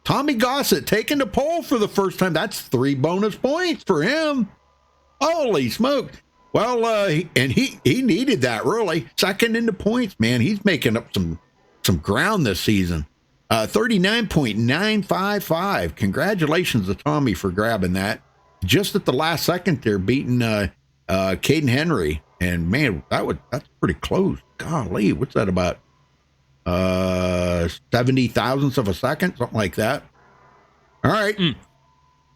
Tommy Gossett taking the pole for the first time. That's 3 bonus points for him. Holy smoke. Well, and he needed that, really. Second in the points, man. He's making up some ground this season. 39.955. Congratulations to Tommy for grabbing that. Just at the last second there, beating Caden Henry. And, man, that's pretty close. Golly, what's that about? 70 thousandths of a second, something like that. All right.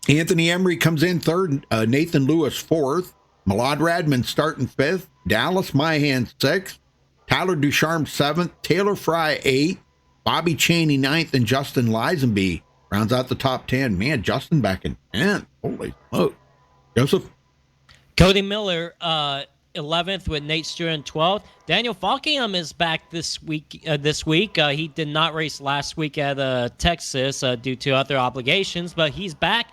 Anthony Emery comes in third. Nathan Lewis fourth. Malad Radman starting fifth. Dallas Myhan sixth. Tyler Ducharme seventh. Taylor Fry eighth. Bobby Chaney ninth, and Justin Lisenby rounds out the top 10. Man, Justin back in 10th. Holy smoke. Joseph? Cody Miller, 11th with Nate Stewart 12th. Daniel Falkingham is back this week. He did not race last week at Texas due to other obligations, but he's back.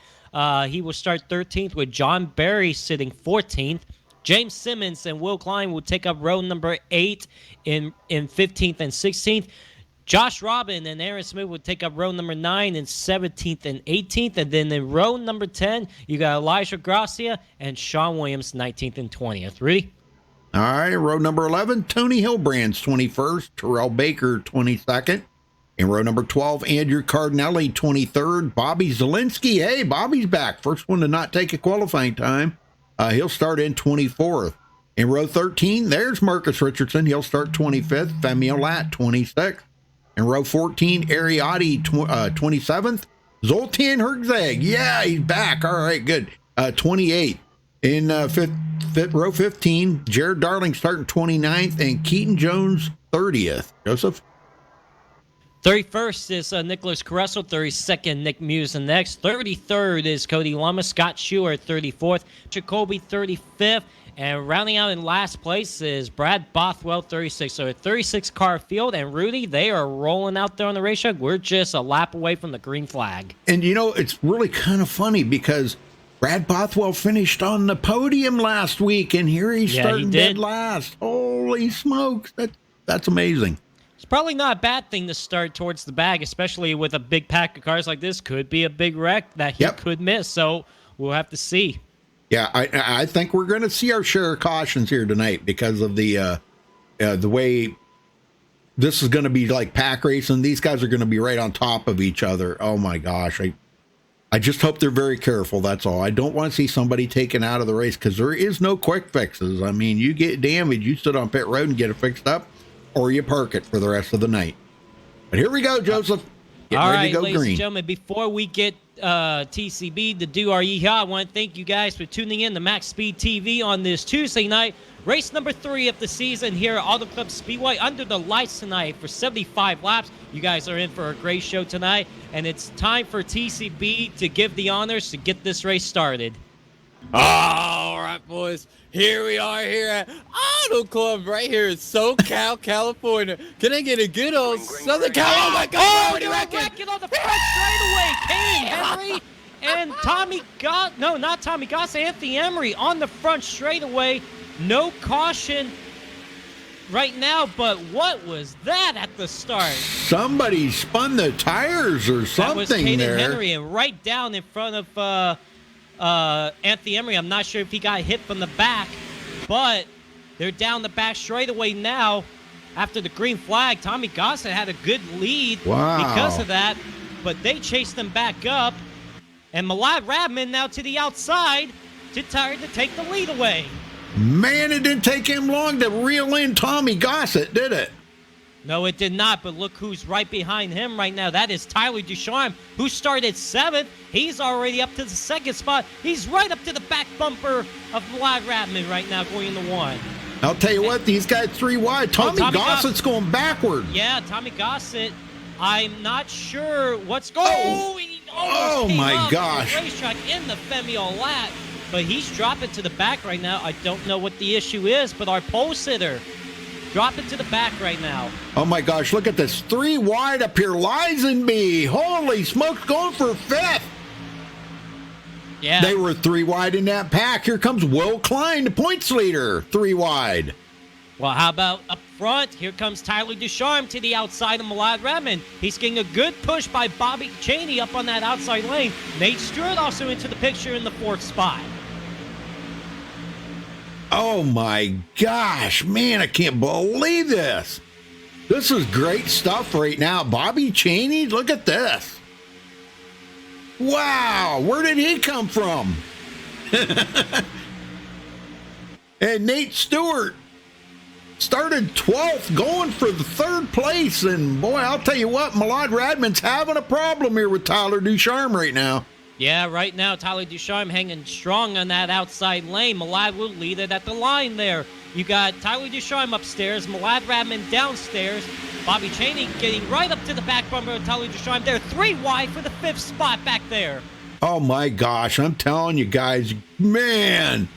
He will start 13th with John Berry sitting 14th. James Simmons and Will Klein will take up row number 8 in 15th and 16th. Josh Robin and Aaron Smith would take up row number 9 and 17th and 18th. And then in row number 10, you got Elijah Gracia and Sean Williams, 19th and 20th. Rudy? All right, row number 11, Tony Hillbrand's 21st, Terrell Baker 22nd. In row number 12, Andrew Cardinelli 23rd, Bobby Zielinski. Hey, Bobby's back. First one to not take a qualifying time. He'll start in 24th. In row 13, there's Marcus Richardson. He'll start 25th. Femi Olat, 26th. In row 14, Ariati, 27th. Zoltan Herzog. Yeah, he's back. All right, good. 28th. In row 15, Jared Darling starting 29th, and Keaton Jones 30th. Joseph? 31st is Nicholas Carresso. 32nd, Nick Musen next. 33rd is Cody Lummis. Scott Schuer, 34th. Jacoby, 35th. And rounding out in last place is Brad Bothwell, 36. So a 36-car field. And, Rudy, they are rolling out there on the racetrack. We're just a lap away from the green flag. And, you know, it's really kind of funny because Brad Bothwell finished on the podium last week, and here he's starting dead last. Holy smokes. That's amazing. It's probably not a bad thing to start towards the bag, especially with a big pack of cars like this. Could be a big wreck that he could miss. So we'll have to see. Yeah, I think we're going to see our share of cautions here tonight because of the way this is going to be like pack racing. These guys are going to be right on top of each other. Oh, my gosh. I just hope they're very careful, that's all. I don't want to see somebody taken out of the race because there is no quick fixes. I mean, you get damaged, you sit on pit road and get it fixed up, or you park it for the rest of the night. But here we go, Joseph. All right, ladies and gentlemen, before we get TCB to do our yeehaw, I want to thank you guys for tuning in to Max Speed TV on this Tuesday night. Race number 3 of the season here at Auto Club Speedway under the lights tonight for 75 laps. You guys are in for a great show tonight, and it's time for TCB to give the honors to get this race started. All right, boys. Here we are here at Auto Club right here in SoCal, California. Can I get a good old Southern Cal? Oh, my God. Oh, they're wrecking on the front straightaway. Kane Henry and not Tommy Goss, Anthony Emery on the front straightaway. No caution right now, but what was that at the start? Somebody spun the tires or something. That was Caden Henry, and right down in front of Anthony Emery. I'm not sure if he got hit from the back, but they're down the back straightaway now after the green flag. Tommy Gossett had a good lead because of that, but they chased them back up, and Malad Radman now to the outside to take the lead away. Man, it didn't take him long to reel in Tommy Gossett, did it? No, it did not, but look who's right behind him right now. That is Tyler Ducharme, who started 7th. He's already up to the 2nd spot. He's right up to the back bumper of Malad Radman right now, going into 1. I'll tell you what, these guys 3 wide. Tommy Gossett's going backward. Yeah, Tommy Gossett. I'm not sure what's going on. Oh my gosh. Racetrack in the Femi Olat. But he's dropping to the back right now. I don't know what the issue is, but our pole sitter dropping to the back right now. Oh, my gosh. Look at this. 3 wide up here. Lisenby. Holy smokes, going for 5th. Yeah. They were 3 wide in that pack. Here comes Will Klein, the points leader. 3 wide. Well, how about up front? front. Here comes Tyler Ducharme to the outside of Malad Redmond. He's getting a good push by Bobby Cheney up on that outside lane. Nate Stewart also into the picture in the 4th spot. Oh my gosh, man, I can't believe this. This is great stuff right now. Bobby Cheney, look at this. Wow, where did he come from? And Nate Stewart started 12th, going for the 3rd place. And boy, I'll tell you what, Malad Radman's having a problem here with Tyler Ducharme right now. Yeah, right now, Tyler Ducharme hanging strong on that outside lane. Malad will lead it at the line there. You got Tyler Ducharme upstairs, Malad Radman downstairs. Bobby Cheney getting right up to the back bumper of Tyler Ducharme. They're 3 wide for the 5th spot back there. Oh my gosh, I'm telling you guys, man.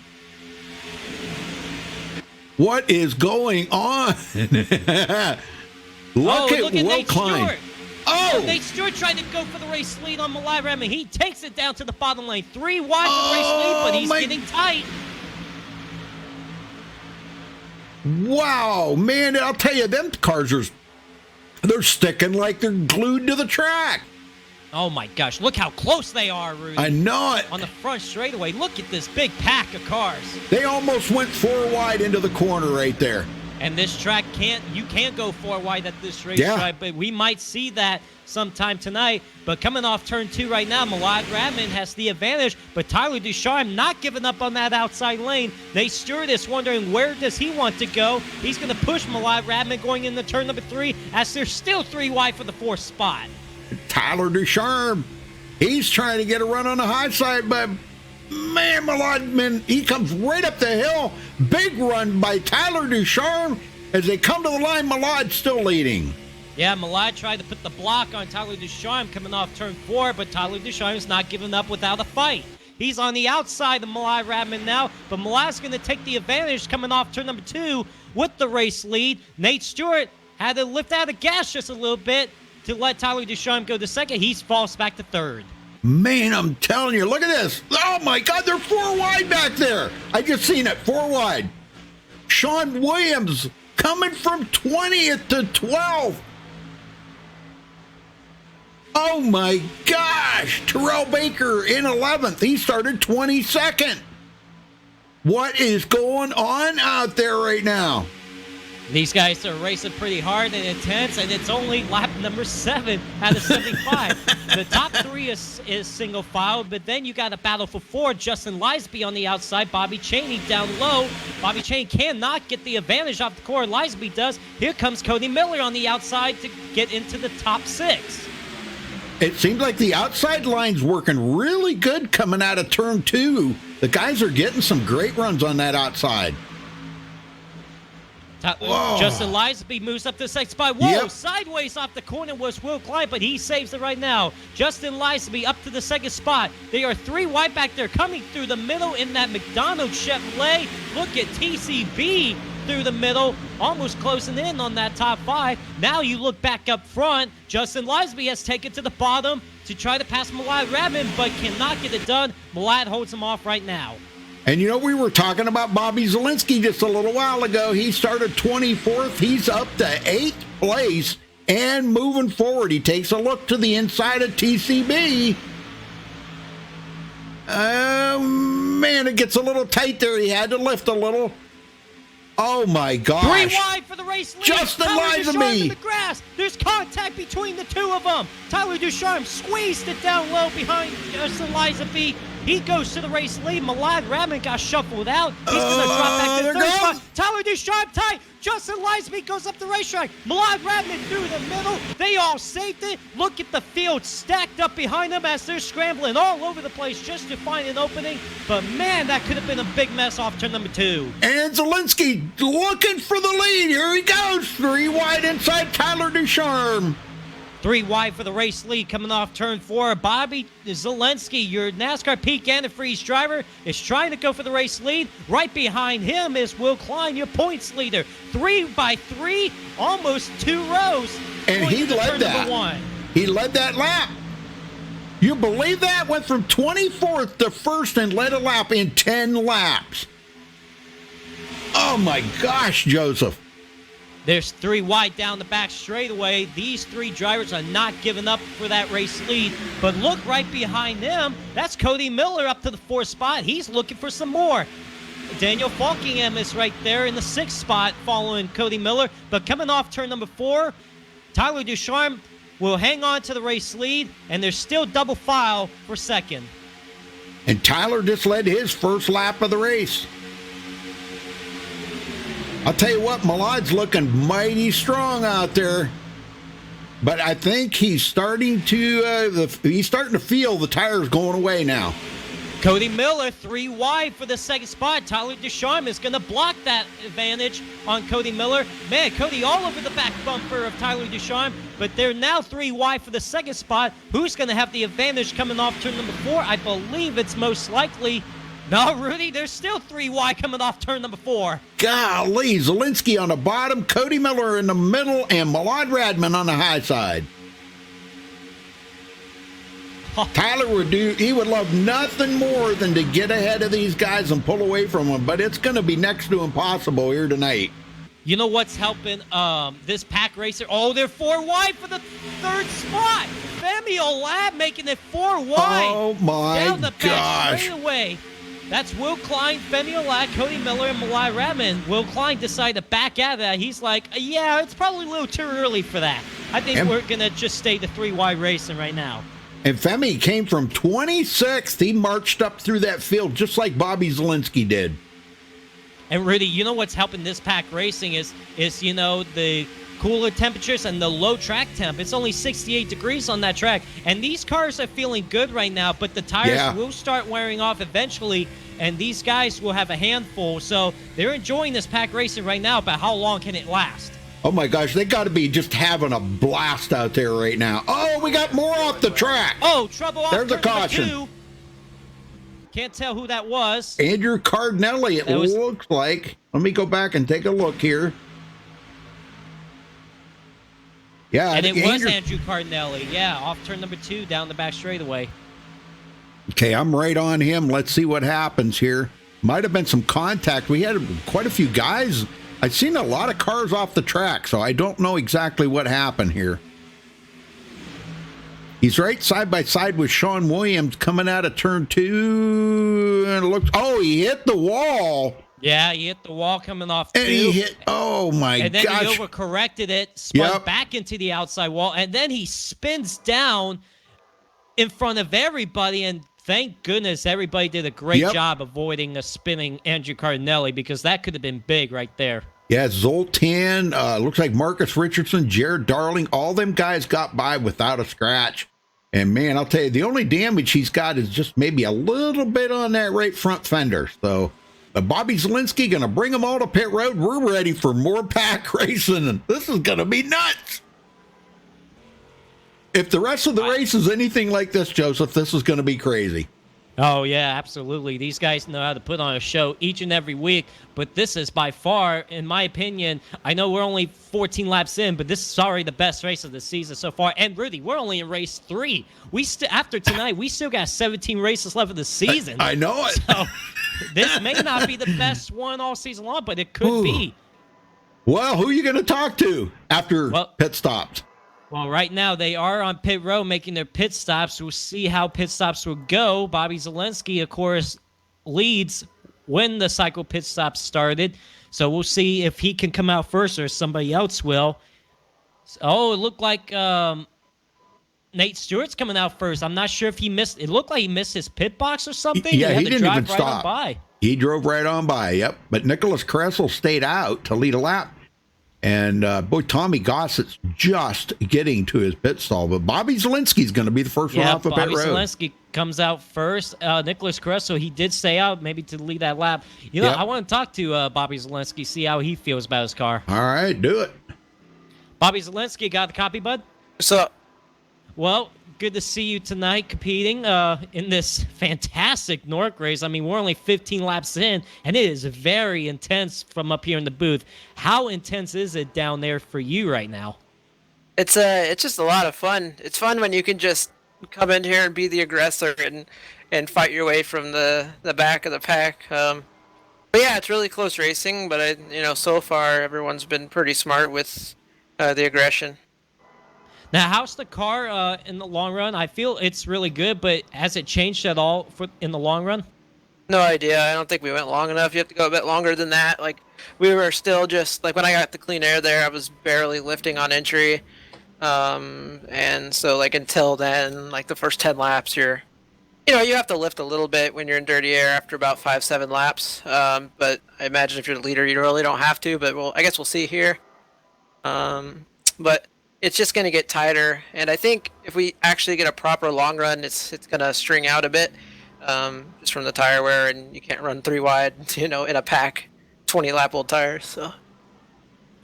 What is going on? Look at Will Klein. Oh! Nate Stewart tried to go for the race lead on Malad Redmond. He takes it down to the bottom lane. 3 wide for the race lead, but he's getting tight. Wow, man, I'll tell you, them cars they're sticking like they're glued to the track. Oh my gosh, look how close they are, Rudy. I know it. On the front straightaway, look at this big pack of cars. They almost went 4 wide into the corner right there. And this track you can't go 4 wide at this racetrack, but we might see that sometime tonight. But coming off turn 2 right now, Malad Radman has the advantage, but Tyler Ducharme not giving up on that outside lane. Nate Stewart is wondering where does he want to go. He's going to push Malad Radman going into turn number 3 as they're still 3 wide for the 4th spot. Tyler Ducharme, he's trying to get a run on the high side, but man, Malad, he comes right up the hill. Big run by Tyler Ducharme. As they come to the line, Malad's still leading. Yeah, Malad tried to put the block on Tyler Ducharme coming off turn 4, but Tyler Ducharme's not giving up without a fight. He's on the outside of Malad Radman now, but Malad's going to take the advantage coming off turn number 2 with the race lead. Nate Stewart had to lift out the gas just a little bit to let Tyler Ducharme go to 2nd. He falls back to 3rd. Man, I'm telling you, look at this. Oh, my God, they're 4 wide back there. I just seen it, 4 wide. Sean Williams coming from 20th to 12th. Oh, my gosh. Terrell Baker in 11th. He started 22nd. What is going on out there right now? These guys are racing pretty hard and intense, and it's only lap number 7 out of 75. The top 3 is single file, but then you got a battle for 4. Justin Lisby on the outside, Bobby Cheney down low. Bobby Cheney cannot get the advantage off the core. Lisby does. Here comes Cody Miller on the outside to get into the top 6. It seems like the outside line's working really good coming out of turn 2. The guys are getting some great runs on that outside. Justin Lisby moves up to the 2nd spot. Whoa, sideways off the corner was Will Klein, but he saves it right now. Justin Lisby up to the 2nd spot. They are 3 wide back there, coming through the middle in that McDonald's Chevrolet. Look at TCB through the middle, almost closing in on that top 5. Now you look back up front. Justin Lisby has taken to the bottom to try to pass Malad Radman, but cannot get it done. Malad holds him off right now. And you know, we were talking about Bobby Zielinski just a little while ago. He started 24th. He's up to 8th place and moving forward. He takes a look to the inside of TCB. Man, it gets a little tight there. He had to lift a little. Oh, my gosh. 3 wide for the race lead. Justin Lisby in the grass. There's contact between the 2 of them. Tyler Ducharme squeezed it down low behind Justin Lisby. He goes to the race lead. Malad Radman got shuffled out. He's going to drop back to 3rd spot. Tyler Ducharme tight. Justin Lisby goes up the racetrack. Malad Radman through the middle. They all saved it. Look at the field stacked up behind them as they're scrambling all over the place just to find an opening. But, man, that could have been a big mess off turn number 2. And Zielinski looking for the lead. Here he goes. 3 wide inside Tyler Ducharme. 3 wide for the race lead coming off turn 4. Bobby Zielinski, your NASCAR peak antifreeze driver, is trying to go for the race lead. Right behind him is Will Klein, your points leader. 3 by 3, almost 2 rows. And he led that. He led that lap. You believe that? Went from 24th to 1st and led a lap in 10 laps. Oh, my gosh, Joseph. There's 3 wide down the back straightaway. These 3 drivers are not giving up for that race lead. But look right behind them. That's Cody Miller up to the 4th spot. He's looking for some more. Daniel Falkingham is right there in the 6th spot following Cody Miller. But coming off turn number 4, Tyler Ducharme will hang on to the race lead, and there's still double file for 2nd. And Tyler just led his first lap of the race. I'll tell you what, Malad's looking mighty strong out there. But I think he's starting to feel the tires going away now. Cody Miller, 3 wide for the 2nd spot. Tyler Ducharme is going to block that advantage on Cody Miller. Man, Cody all over the back bumper of Tyler Ducharme, but they're now 3 wide for the 2nd spot. Who's going to have the advantage coming off turn number 4? I believe it's most likely... No, Rudy, there's still 3 wide coming off turn number 4. Golly, Zielinski on the bottom, Cody Miller in the middle, and Malad Radman on the high side. Tyler would love nothing more than to get ahead of these guys and pull away from them, but it's going to be next to impossible here tonight. You know what's helping this pack racer? Oh, they're 4 wide for the 3rd spot. Femi Olab making it 4 wide. Oh, my down the back gosh. straightaway. That's Will Klein, Femi Olab, Cody Miller, and Malai Radman. Will Klein decided to back out of that. He's like, yeah, it's probably a little too early for that. I think we're going to just stay the 3 wide racing right now. And Femi came from 26th. He marched up through that field just like Bobby Zielinski did. And Rudy, you know what's helping this pack racing is you know, the cooler temperatures and the low track temp. It's only 68 degrees on that track. And these cars are feeling good right now, but the tires will start wearing off eventually, and these guys will have a handful. So they're enjoying this pack racing right now, but how long can it last? Oh, my gosh, they got to be just having a blast out there right now. Oh, we got more off the track. Oh, trouble off There's a caution. 2. Can't tell who that was. Andrew Cardinelli, it looks like. Let me go back and take a look here. Yeah, and it was Andrew Cardinelli. Yeah, off turn number 2 down the back straightaway. Okay, I'm right on him. Let's see what happens here. Might have been some contact. We had quite a few guys. I've seen a lot of cars off the track, so I don't know exactly what happened here. He's right side by side with Sean Williams coming out of turn 2. And it looks, oh, he hit the wall. Yeah, he hit the wall coming off 2. And he hit, oh my gosh. And then he overcorrected it, spun back into the outside wall, and then he spins down in front of everybody, and thank goodness everybody did a great job avoiding a spinning Andrew Cardinelli, because that could have been big right there. Yeah, Zoltan, looks like Marcus Richardson, Jared Darling, all them guys got by without a scratch. And, man, I'll tell you, the only damage he's got is just maybe a little bit on that right front fender. So, Bobby Zielinski going to bring them all to pit road. We're ready for more pack racing, and this is going to be nuts. If the rest of the race is anything like this, Joseph, this is going to be crazy. Oh, yeah, absolutely. These guys know how to put on a show each and every week, but this is by far, in my opinion, I know we're only 14 laps in, but this is already the best race of the season so far. And, Rudy, we're only in race 3. After tonight, we still got 17 races left of the season. I know it. So this may not be the best one all season long, but it could be. Well, who are you going to talk to after pit stops? Well, right now they are on pit road making their pit stops. We'll see how pit stops will go. Bobby Zielinski, of course, leads when the cycle pit stop started. So we'll see if he can come out first or somebody else will. Oh, it looked like Nate Stewart's coming out first. I'm not sure if he missed. It looked like he missed his pit box or something. Yeah, he didn't even right stop. By. He drove right on by, yep. But Nicholas Kressel stayed out to lead a lap. And, boy, Tommy Gossett's just getting to his pit stall. But Bobby Zielinski's going to be the first one off the pit road. Bobby Zielinski comes out first. Nicholas Carresso, he did stay out maybe to lead that lap. You know, I want to talk to Bobby Zielinski, see how he feels about his car. All right, do it. Bobby Zielinski, got the copy, bud? What's up? Well, good to see you tonight competing in this fantastic NORC race. I mean, we're only 15 laps in, and it is very intense from up here in the booth. How intense is it down there for you right now? It's just a lot of fun. It's fun when you can just come in here and be the aggressor and fight your way from the back of the pack. But yeah, it's really close racing. But so far everyone's been pretty smart with the aggression. Now, how's the car in the long run? I feel it's really good, but has it changed at all in the long run? No idea. I don't think we went long enough. You have to go a bit longer than that. Like, we were still just like when I got the clean air there, I was barely lifting on entry. And so like until then, like the first 10 laps, you have to lift a little bit when you're in dirty air after about 5-7 laps. But I imagine if you're the leader, you really don't have to. But I guess we'll see here. But it's just going to get tighter, and I think if we actually get a proper long run, it's going to string out a bit, just from the tire wear, and you can't run 3 wide, in a pack, 20 lap old tires. So. All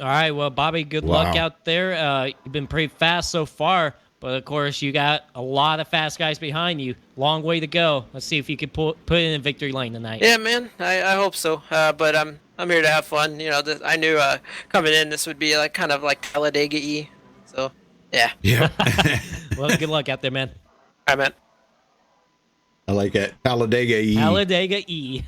right, well, Bobby, good luck out there. You've been pretty fast so far, but of course you got a lot of fast guys behind you. Long way to go. Let's see if you can put it in victory lane tonight. Yeah, man, I hope so. But I'm here to have fun. I knew coming in this would be like kind of like Talladega-y. So, yeah. Yeah. Well, good luck out there, man. All right, man. I like it. Talladega-y. Talladega-y.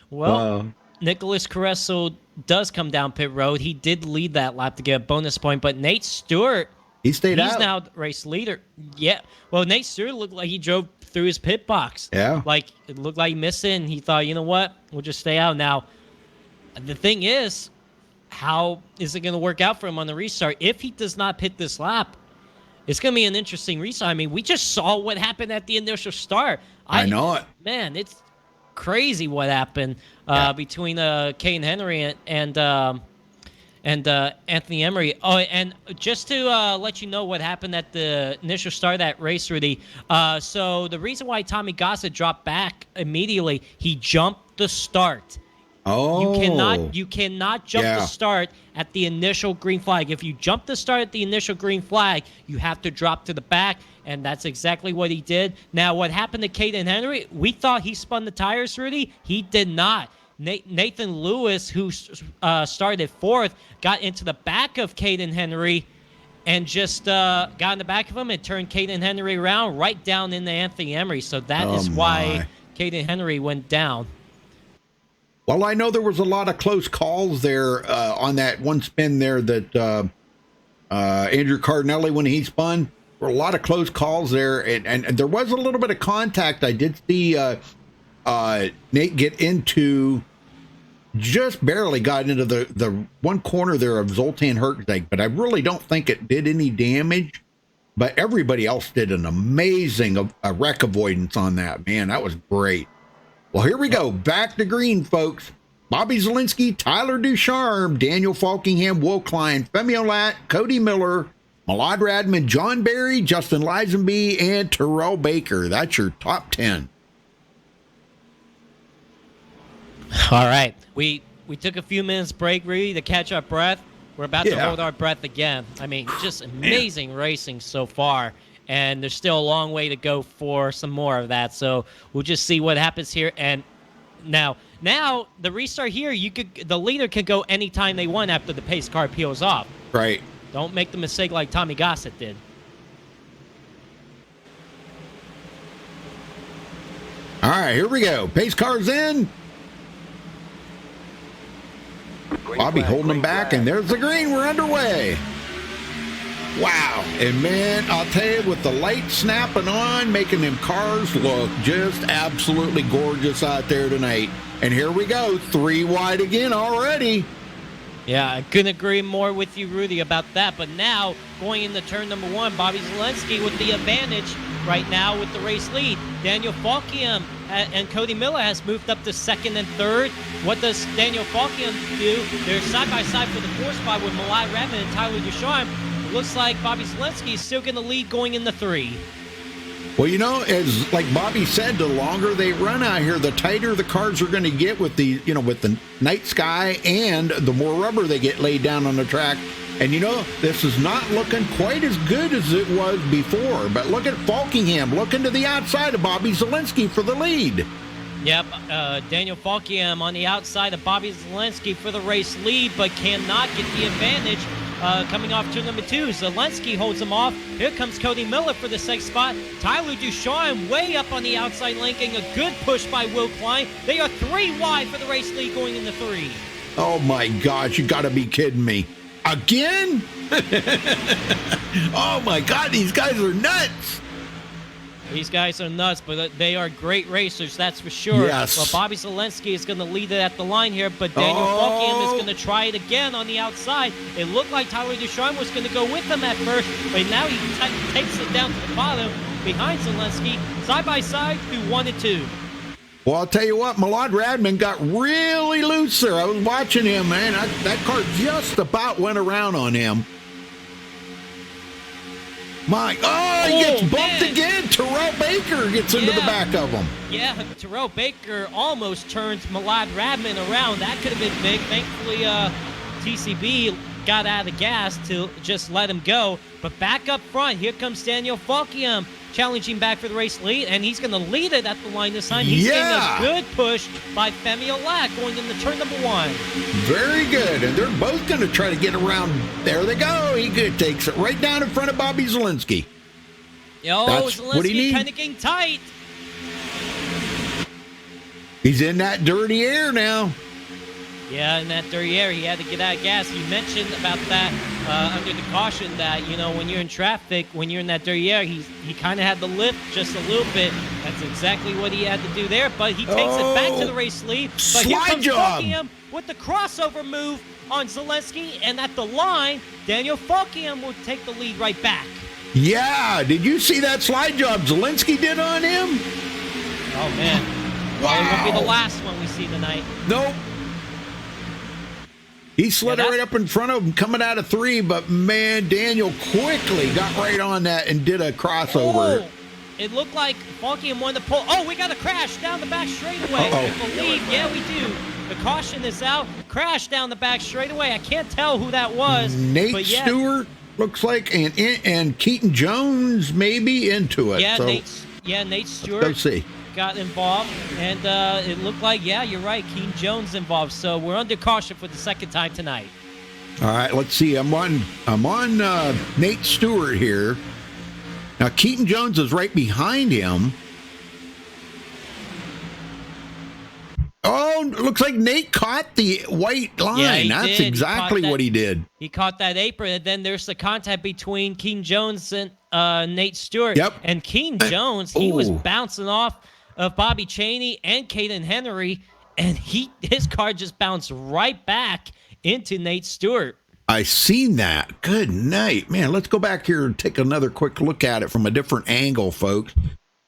Well, Nicholas Carreso does come down pit road. He did lead that lap to get a bonus point, but Nate Stewart, he's now the race leader. Yeah. Well, Nate Stewart looked like he drove through his pit box. Yeah. Like, it looked like he missed it, and he thought, you know what? We'll just stay out. Now, the thing is, how is it going to work out for him on the restart? If he does not pit this lap, it's going to be an interesting restart. I mean, we just saw what happened at the initial start. I know it. Man, it's crazy what happened between Kane Henry and Anthony Emery. Oh, and just to let you know what happened at the initial start of that race, Rudy. So the reason why Tommy Gossett dropped back immediately, he jumped the start. Oh. You cannot jump the start at the initial green flag. If you jump the start at the initial green flag, you have to drop to the back, and that's exactly what he did. Now, what happened to Caden Henry? We thought he spun the tires, Rudy. He did not. Nathan Lewis, who started fourth, got into the back of Caden Henry and just got in the back of him and turned Caden Henry around right down into Anthony Emery. So that is why Caden Henry went down. Well, I know there was a lot of close calls there on that one spin there that Andrew Cardinelli, when he spun, there were a lot of close calls there, and there was a little bit of contact. I did see Nate get into, just barely got into the one corner there of Zoltan Herczeg, but I really don't think it did any damage. But everybody else did an amazing wreck avoidance on that. Man, that was great. Well, here we go. Back to green, folks. Bobby Zielinski, Tyler Ducharme, Daniel Falkingham, Will Klein, Femi Olat, Cody Miller, Malad Radman, John Barry, Justin Lisenby, and Terrell Baker. That's your top 10. All right. We took a few minutes break, Rudy, to catch our breath. We're about to hold our breath again. I mean, just amazing racing so far. And there's still a long way to go for some more of that. So we'll just see what happens here. And now the restart here, the leader can go anytime they want after the pace car peels off. Right. Don't make the mistake like Tommy Gossett did. All right, here we go. Pace car's in. Bobby holding them back, and there's the green. We're underway. Wow. And man, I'll tell you, with the light snapping on, making them cars look just absolutely gorgeous out there tonight. And here we go, 3 wide again already. Yeah, I couldn't agree more with you, Rudy, about that. But now, going into turn number 1, Bobby Zielinski with the advantage right now with the race lead. Daniel Falkingham and Cody Miller has moved up to 2nd and 3rd. What does Daniel Falkingham do? They're side-by-side for the 4th spot with Malai Radman and Tyler Ducharme. It looks like Bobby Zielinski is still going to lead going into 3. Well, as like Bobby said, the longer they run out here, the tighter the cars are going to get with the, with the night sky, and the more rubber they get laid down on the track. And, this is not looking quite as good as it was before. But look at Falkingham looking to the outside of Bobby Zielinski for the lead. Yep, Daniel Falkingham on the outside of Bobby Zielinski for the race lead, but cannot get the advantage coming off turn number 2. Zelensky holds him off. Here comes Cody Miller for the 6th spot. Tyler Ducharme way up on the outside lane, getting a good push by Will Klein. They are 3 wide for the race lead going into 3. Oh my gosh, you gotta be kidding me. Again? Oh my God, these guys are nuts. These guys are nuts, but they are great racers, that's for sure. Yes. Well, Bobby Zelensky is going to lead it at the line here, but Daniel Falkiam is going to try it again on the outside. It looked like Tyler Ducharme was going to go with him at first, but now he takes it down to the bottom behind Zelensky, side by side through 1 and 2. Well, I'll tell you what, Milad Radman got really loose there. I was watching him, man. That car just about went around on him. He gets bumped again. Terrell Baker gets into the back of him. Yeah, Terrell Baker almost turns Milad Radman around. That could have been big. Thankfully, TCB got out of the gas to just let him go. But back up front, here comes Daniel Falkiam challenging back for the race lead, and he's going to lead it at the line this time. He's getting a good push by Femi Olak going into turn number 1. Very good, and they're both going to try to get around. There they go. He takes it right down in front of Bobby Zelensky. That's what he Zelensky needs. kind of getting tight. He's in that dirty air now. Yeah, in that dirty air, he had to get out of gas. You mentioned about that under the caution that, when you're in traffic, when you're in that dirty air, he kind of had to lift just a little bit. That's exactly what he had to do there, but he takes it back to the race lead. But Slide job. here comes Falkiam with the crossover move on Zelensky, and at the line, Daniel Falkiam will take the lead right back. Yeah, did you see that slide job Zelensky did on him? Oh, man. Well, it won't be the last one we see tonight. Nope. He slid right up in front of him coming out of 3, but man, Daniel quickly got right on that and did a crossover. Oh, it looked like Falkiam won the pole. Oh, we got a crash down the back straightaway. I believe, yeah, we do. The caution is out. Crash down the back straightaway. I can't tell who that was. Nate Stewart looks like, and Keaton Jones maybe into it. Yeah, so, Nate Stewart. Let's go see. Got involved, and it looked like, yeah, you're right, Keaton Jones involved. So we're under caution for the second time tonight. All right, let's see. I'm on Nate Stewart here. Now Keaton Jones is right behind him. Oh, it looks like Nate caught the white line. Yeah, That's exactly what he did. He caught that apron, and then there's the contact between Keaton Jones and Nate Stewart. Yep. And Keaton Jones, he was bouncing off of Bobby Chaney and Caden Henry, and his car just bounced right back into Nate Stewart. I seen that. Good night. Man, let's go back here and take another quick look at it from a different angle, folks.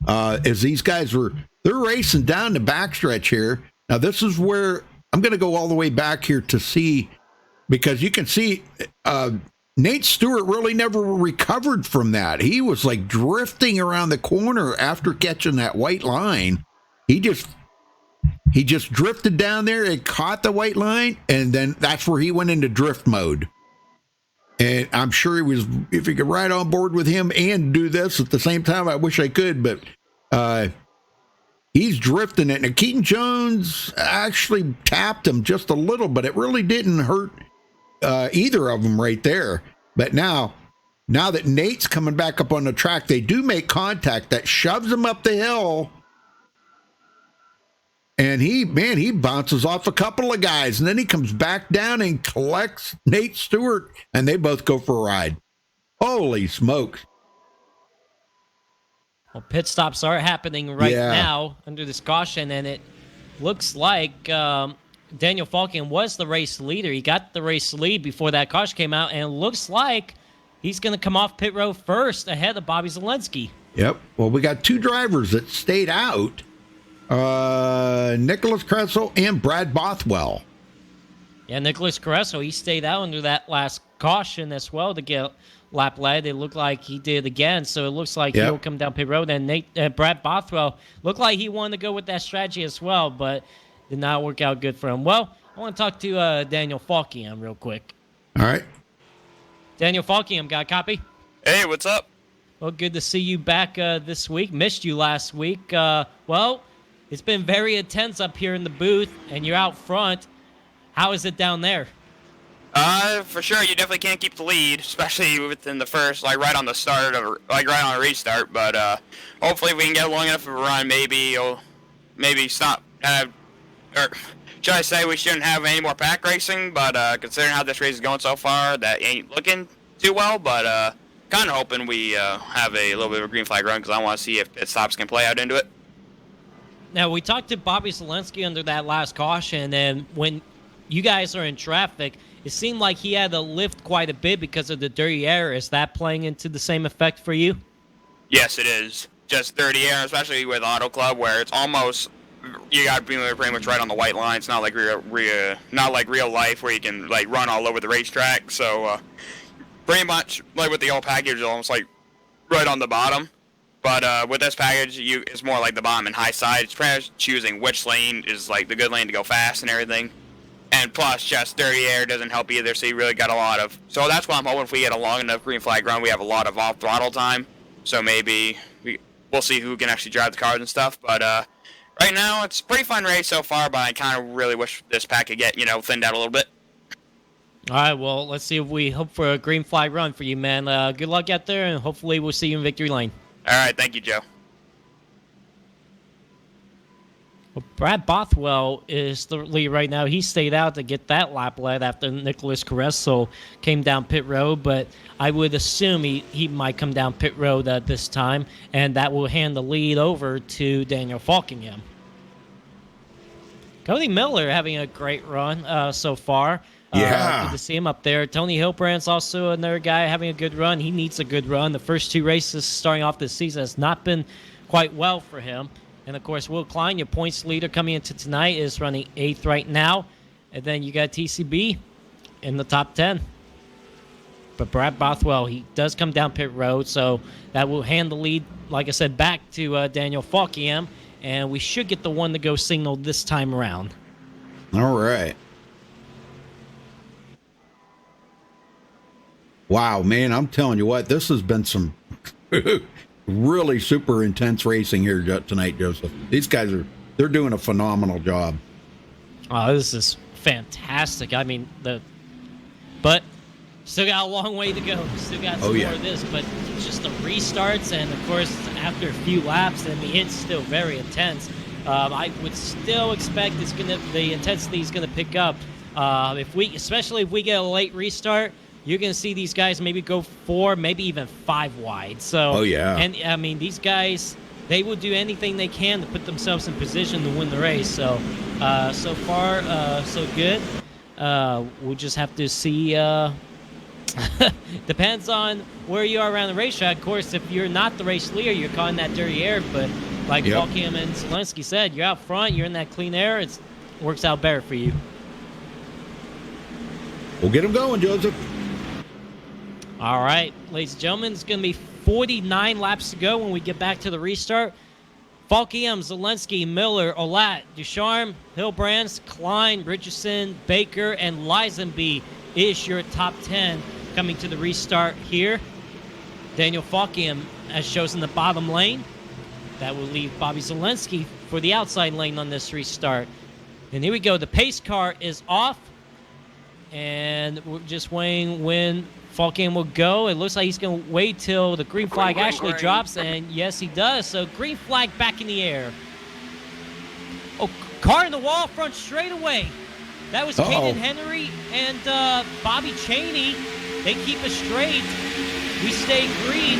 As these guys they're racing down the backstretch here. Now, this is where I'm going to go all the way back here to see, because you can see Nate Stewart really never recovered from that. He was like drifting around the corner after catching that white line. He just drifted down there and caught the white line, and then that's where he went into drift mode. And I'm sure if he could ride on board with him and do this at the same time, I wish I could, but he's drifting it. And Keaton Jones actually tapped him just a little, but it really didn't hurt either of them right there. But now that Nate's coming back up on the track, they do make contact that shoves him up the hill. And he bounces off a couple of guys, and then he comes back down and collects Nate Stewart, and they both go for a ride. Holy smokes. Well, pit stops are happening right now under this caution, and it looks like Daniel Falkiam was the race leader. He got the race lead before that caution came out, and it looks like he's going to come off pit road first ahead of Bobby Zelensky. Yep. Well, we got two drivers that stayed out. Nicholas Kressel and Brad Bothwell. Yeah, Nicholas Carresso, he stayed out under that last caution as well to get lap led. It looked like he did again, so it looks like he'll come down pit road. And Brad Bothwell looked like he wanted to go with that strategy as well, but did not work out good for him. Well, I want to talk to Daniel Falkiam real quick. All right. Daniel Falkiam, got a copy? Hey, what's up? Well, good to see you back this week. Missed you last week. Well, it's been very intense up here in the booth, and you're out front. How is it down there? For sure, you definitely can't keep the lead, especially within the first, like right on the start of, like right on a restart. But hopefully, if we can get long enough of a run, maybe you'll maybe stop. Or should I say we shouldn't have any more pack racing? But considering how this race is going so far, that ain't looking too well. But kind of hoping we have a little bit of a green flag run because I want to see if pit stops can play out into it. Now, we talked to Bobby Zelensky under that last caution, and when you guys are in traffic, it seemed like he had to lift quite a bit because of the dirty air. Is that playing into the same effect for you? Yes, it is. Just dirty air, especially with Auto Club, where it's almost you got to be pretty much right on the white line. It's not like real life where you can like run all over the racetrack. So pretty much like with the old package, it's almost like right on the bottom. But with this package, it's more like the bottom and high side. It's pretty much choosing which lane is like the good lane to go fast and everything. And plus, just dirty air doesn't help either, so you really got a lot of... So that's why I'm hoping if we get a long enough green flag run, we have a lot of off-throttle time. So maybe we'll see who can actually drive the cars and stuff. But right now, it's a pretty fun race so far, but I kind of really wish this pack could get, thinned out a little bit. All right, well, let's see if we hope for a green flag run for you, man. Good luck out there, and hopefully we'll see you in victory lane. All right, thank you, Joe. Well, Brad Bothwell is the lead right now. He stayed out to get that lap led after Nicholas Carreso came down pit road, but I would assume he might come down pit road this time, and that will hand the lead over to Daniel Falkingham. Cody Miller having a great run so far. Yeah. Good to see him up there. Tony Hilbrand's also another guy having a good run. He needs a good run. The first two races starting off this season has not been quite well for him. And, of course, Will Klein, your points leader coming into tonight, is running 8th right now. And then you got TCB in the top 10. But Brad Bothwell, he does come down pit road, so that will hand the lead, like I said, back to Daniel Falkingham. And we should get the one-to-go signal this time around. All right. Wow, man, I'm telling you what, this has been some really super intense racing here tonight, Joseph. These guys they're doing a phenomenal job. Oh, this is fantastic. I mean, but still got a long way to go. Still got some more of this, but just the restarts, and of course, after a few laps, I mean, it's still very intense. I would still expect the intensity is gonna pick up. Especially if we get a late restart, you're going to see these guys maybe go 4, maybe even 5 wide. So, and I mean, these guys, they will do anything they can to put themselves in position to win the race. So, so far, so good. We'll just have to see. Depends on where you are around the racetrack. Of course, if you're not the race leader, you're caught in that dirty air. But like Falkingham and Zelensky said, you're out front, you're in that clean air. It works out better for you. We'll get them going, Joseph. All right, ladies and gentlemen, it's going to be 49 laps to go when we get back to the restart. Falkingham, Zelensky, Miller, Olat, Ducharme, Hilbrands, Klein, Richardson, Baker, and Lisenby is your top 10 coming to the restart here. Daniel Falkingham has chosen the bottom lane. That will leave Bobby Zelensky for the outside lane on this restart. And here we go. The pace car is off. And we're just waiting when Falkingham will go. It looks like he's going to wait till the green flag actually drops, and yes, he does. So green flag back in the air. Oh, car in the wall, front straightaway. That was Caden Henry and Bobby Cheney. They keep us straight. We stay green.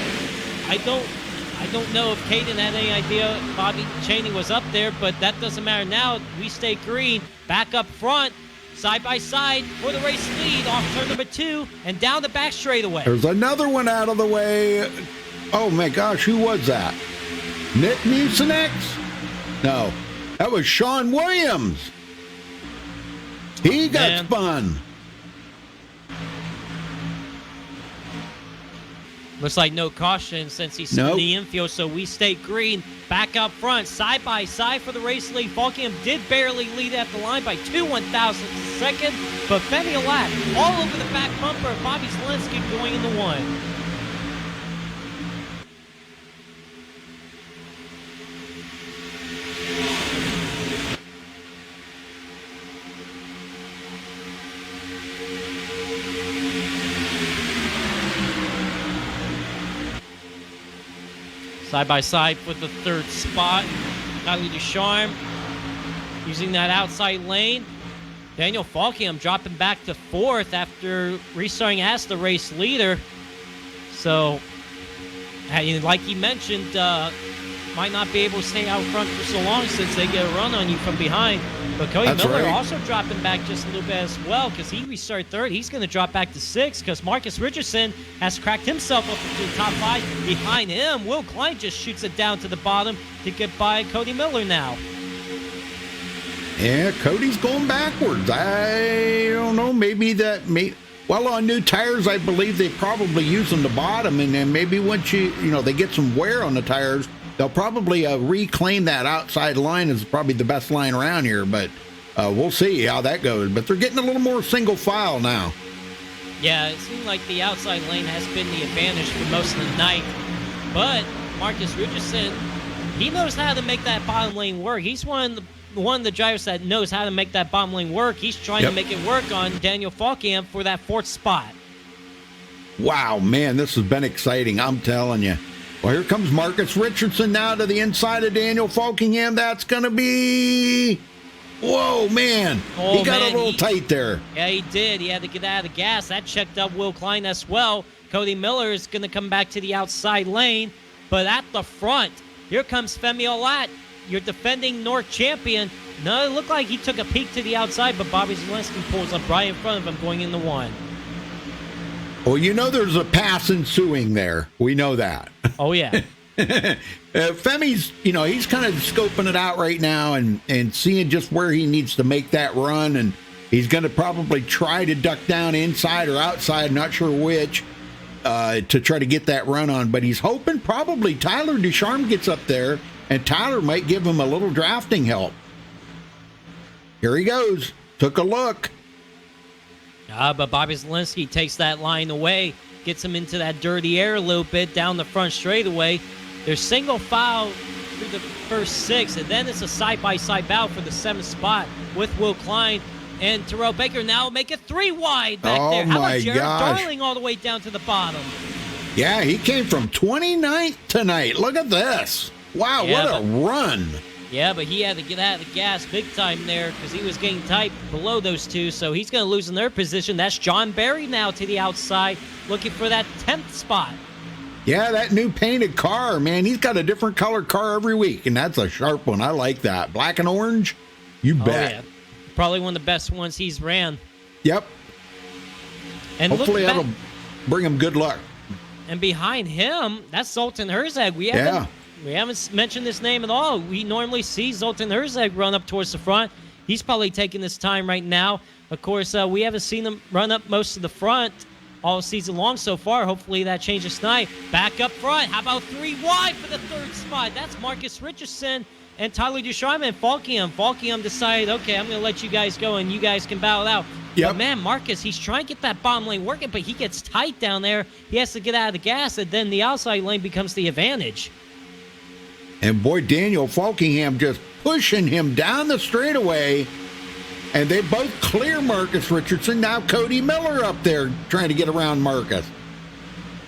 I don't know if Caden had any idea Bobby Cheney was up there, but that doesn't matter now. We stay green. Back up front. Side by side for the race lead off turn number 2 and down the back straightaway. There's another one out of the way. Oh my gosh, who was that? Nick Mucinex? No, that was Sean Williams. He got spun. Looks like no caution since he's in the infield, so we stay green. Back up front, side by side for the race lead. Falkingham did barely lead at the line by 2/1000ths a second, but Femi Olat all over the back bumper. Bobby Zelensky going into 1. Side by side for the third spot. Tyler Ducharme using that outside lane. Daniel Falkingham dropping back to fourth after restarting as the race leader. So, like he mentioned, might not be able to stay out front for so long since they get a run on you from behind. But Cody Miller also dropping back just a little bit as well because he restarted third. He's going to drop back to sixth because Marcus Richardson has cracked himself up into the top five. Behind him, Will Klein just shoots it down to the bottom to get by Cody Miller now. Yeah, Cody's going backwards. I don't know. Well, on new tires, I believe they probably use them the bottom, and then maybe once they get some wear on the tires, they'll probably reclaim that outside line as probably the best line around here, but we'll see how that goes. But they're getting a little more single file now. Yeah, it seemed like the outside lane has been the advantage for most of the night. But Marcus Richardson, he knows how to make that bottom lane work. He's one of the drivers that knows how to make that bottom lane work. He's trying to make it work on Daniel Falkingham for that fourth spot. Wow, man, this has been exciting, I'm telling you. Well, here comes Marcus Richardson now to the inside of Daniel Falkingham. That's going to be... Whoa, man. He got a little tight there. Yeah, he did. He had to get out of the gas. That checked up Will Klein as well. Cody Miller is going to come back to the outside lane. But at the front, here comes Femi Olat, your defending NORC champion. No, it looked like he took a peek to the outside, but Bobby Zelensky pulls up right in front of him going into one. Well, there's a pass ensuing there. We know that. Oh, yeah. Femi's, he's kind of scoping it out right now and seeing just where he needs to make that run. And he's going to probably try to duck down inside or outside, not sure which, to try to get that run on. But he's hoping probably Tyler Ducharme gets up there, and Tyler might give him a little drafting help. Here he goes. Took a look. But Bobby Zelensky takes that line away, gets him into that dirty air a little bit down the front straightaway. There's single file through the first six, and then it's a side-by-side battle for the seventh spot with Will Klein and Terrell Baker now make it 3 wide back there. How about Jared Darling all the way down to the bottom? Yeah, he came from 29th tonight. Look at this. Wow, what a run. Yeah, but he had to get out of the gas big time there because he was getting tight below those two, so he's going to lose in their position. That's John Barry now to the outside looking for that 10th spot. Yeah, that new painted car, man. He's got a different color car every week, and that's a sharp one. I like that. Black and orange, you bet. Yeah. Probably one of the best ones he's ran. Yep. And hopefully that'll bring him good luck. And behind him, that's Zoltan Herzeg. We haven't mentioned this name at all. We normally see Zoltan Herzeg run up towards the front. He's probably taking his time right now. Of course, we haven't seen him run up most of the front all season long so far. Hopefully that changes tonight. Back up front. How about 3 wide for the third spot? That's Marcus Richardson and Tyler Ducharme and Falkingham. Falkingham decided, okay, I'm going to let you guys go and you guys can battle it out. But man, Marcus, he's trying to get that bottom lane working, but he gets tight down there. He has to get out of the gas, and then the outside lane becomes the advantage. And boy, Daniel Falkingham just pushing him down the straightaway. And they both clear Marcus Richardson. Now Cody Miller up there trying to get around Marcus.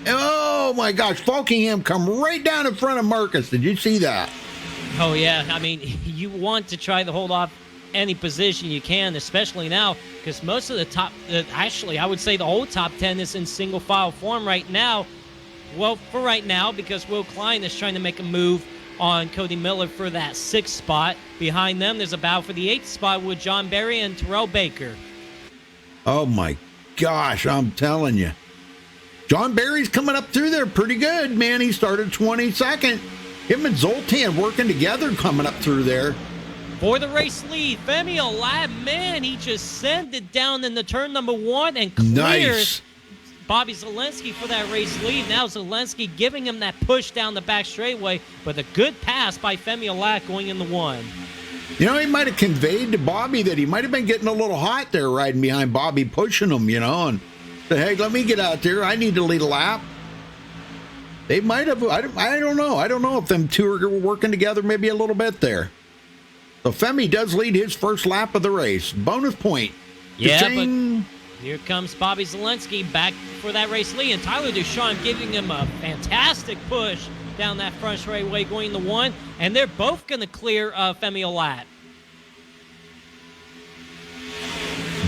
Oh my gosh, Falkingham come right down in front of Marcus. Did you see that? Oh yeah, I mean, you want to try to hold off any position you can, especially now, because most of the top, actually I would say the whole top 10 is in single file form right now. Well, for right now, because Will Klein is trying to make a move on Cody Miller for that 6th spot. Behind them, there's a battle for the 8th spot with John Barry and Terrell Baker. Oh my gosh, I'm telling you. John Barry's coming up through there pretty good, man. He started 22nd. Him and Zoltan working together coming up through there. For the race lead, Femi Olat, man, he just sent it down in the turn number 1 and clears Bobby Zelensky for that race lead. Now Zelensky giving him that push down the back straightaway, but a good pass by Femi Olat going in the 1. He might have conveyed to Bobby that he might have been getting a little hot there riding behind Bobby, pushing him, and said, hey, let me get out there. I need to lead a lap. They might have, I don't know. I don't know if them two are working together maybe a little bit there. So Femi does lead his first lap of the race. Bonus point. Yeah, but here comes Bobby Zelensky back for that race lead, and Tyler Ducharme giving him a fantastic push down that front straightaway going to 1, and they're both going to clear Femi Olat.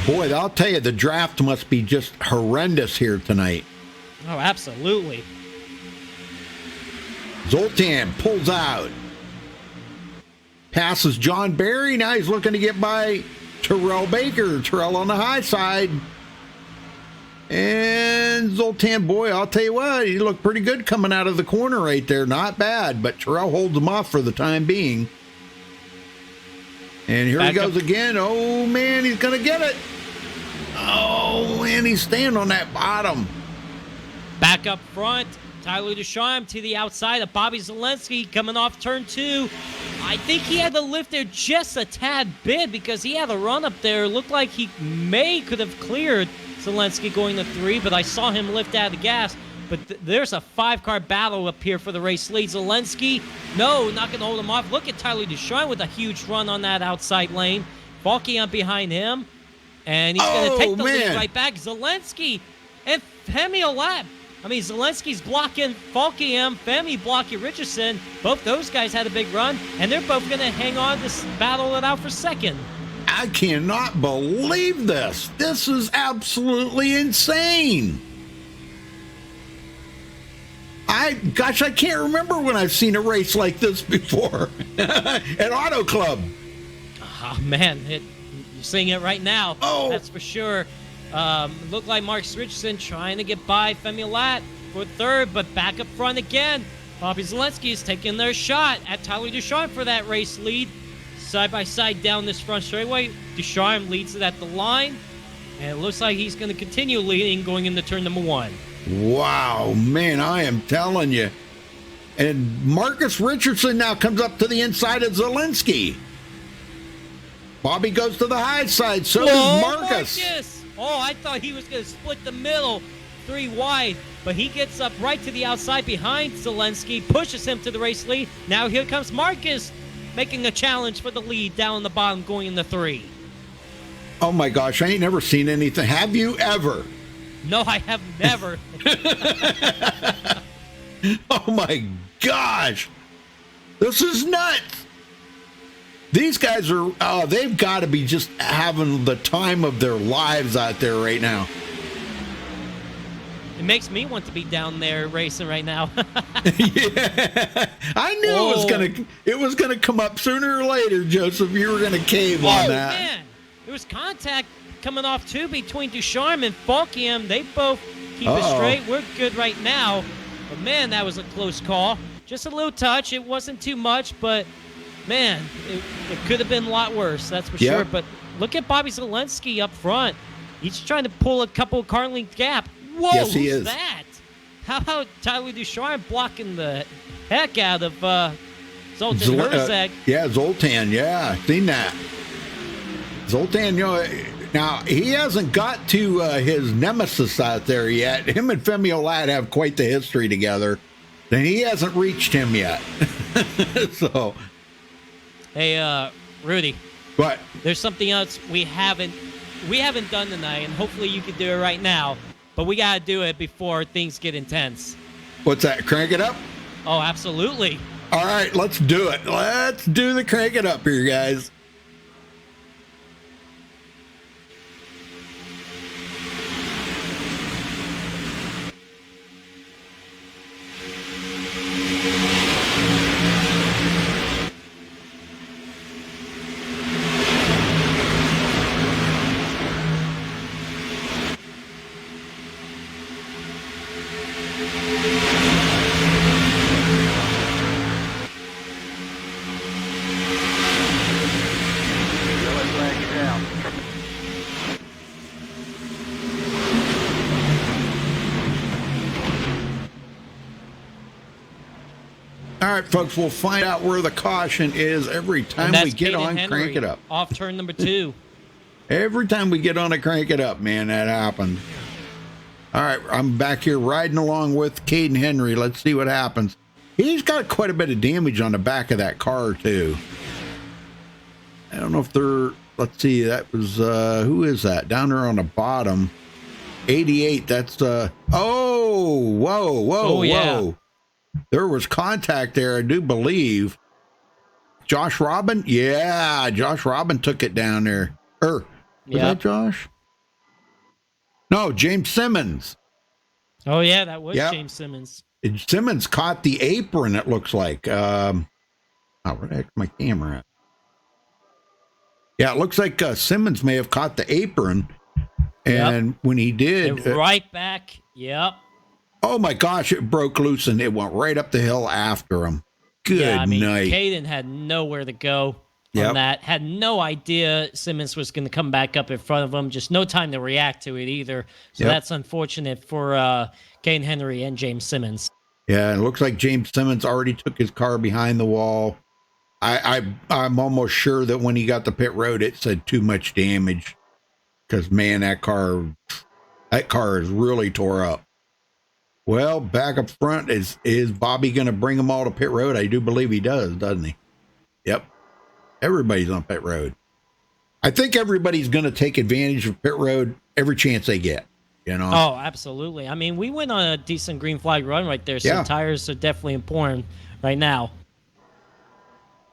Boy, I'll tell you, the draft must be just horrendous here tonight. Oh, absolutely. Zoltan pulls out. Passes John Barry. Now he's looking to get by Terrell Baker. Terrell on the high side. And Zoltan, boy, I'll tell you what, he looked pretty good coming out of the corner right there. Not bad, but Terrell holds him off for the time being. And here he goes again. Oh, man, he's going to get it. Oh, man, he's staying on that bottom. Back up front, Tyler Ducharme to the outside of Bobby Zelensky coming off turn 2. I think he had to lift there just a tad bit because he had a run up there. Looked like he could have cleared Zelensky going to 3, but I saw him lift out of the gas. But there's a 5-car battle up here for the race lead. Zelensky, no, not going to hold him off. Look at Tyler Ducharme with a huge run on that outside lane. Falkian behind him. And he's going to take the lead right back. Zelensky and Femi Olat. I mean, Zelensky's blocking Falkian, Femi blocking Richardson. Both those guys had a big run, and they're both going to hang on to battle it out for second. I cannot believe this. This is absolutely insane. I can't remember when I've seen a race like this before at Auto Club. Oh, man, you're seeing it right now. Oh, that's for sure. Looked like Marcus Richardson trying to get by Femi Olat for 3rd, but back up front again. Bobby Zelensky is taking their shot at Tyler Ducharme for that race lead. Side by side down this front straightaway. Ducharme leads it at the line, and it looks like he's going to continue leading going into turn number 1. Wow, man, I am telling you. And Marcus Richardson now comes up to the inside of Zelensky. Bobby goes to the high side, so does Marcus. Oh, I thought he was going to split the middle 3 wide, but he gets up right to the outside behind Zelensky, pushes him to the race lead. Now here comes Marcus making a challenge for the lead down the bottom going into 3. Oh my gosh, I ain't never seen anything. Have you ever? No, I have never. Oh my gosh. This is nuts. These guys are, they've got to be just having the time of their lives out there right now. It makes me want to be down there racing right now. Yeah, I knew it was gonna come up sooner or later, Joseph. You were gonna cave on that. Man, there was contact coming off too between Ducharme and Falkian. They both keep it straight. We're good right now, but man, that was a close call. Just a little touch. It wasn't too much, but man, it could have been a lot worse. That's for sure. But look at Bobby Zelensky up front. He's trying to pull a couple of car length gap. Whoa, yes, he is. That? How about Tyler Ducharme blocking the heck out of Zoltan Herzeg? Yeah, Zoltan. Yeah, seen that. Zoltan, now he hasn't got to his nemesis out there yet. Him and Femi Olat have quite the history together. And he hasn't reached him yet. So. Hey, Rudy. What? There's something else we haven't done tonight, and hopefully you can do it right now. But we got to do it before things get intense. What's that? Crank it up? Oh, absolutely. All right, let's do it. Let's do the crank it up here, guys. All right, folks, we'll find out where the caution is every time we get on Crank It Up. Off turn number 2. Every time we get on a Crank It Up, man, that happened. All right, I'm back here riding along with Caden Henry. Let's see what happens. He's got quite a bit of damage on the back of that car, too. I don't know if they're... Let's see, that was... who is that? Down there on the bottom. 88, that's... Oh, whoa, yeah. whoa. There was contact there, I do believe. Josh Robin? Yeah, Josh Robin took it down there. Was that Josh? No, James Simmons. Oh, yeah, that was James Simmons. Simmons caught the apron, it looks like. Where the heck's my camera at? Yeah, it looks like Simmons may have caught the apron. And when he did... right back. Yep. Oh, my gosh, it broke loose and it went right up the hill after him. Good night. Caden had nowhere to go on that. Had no idea Simmons was going to come back up in front of him. Just no time to react to it either. So that's unfortunate for Caden Henry and James Simmons. Yeah, it looks like James Simmons already took his car behind the wall. I'm almost sure that when he got to pit road, it said too much damage. Because, man, that car is really tore up. Well, back up front, is Bobby going to bring them all to pit road? I do believe he does, doesn't he? Yep. Everybody's on pit road. I think everybody's going to take advantage of pit road every chance they get, you know? Oh, absolutely. I mean, we went on a decent green flag run right there, so tires are definitely important right now.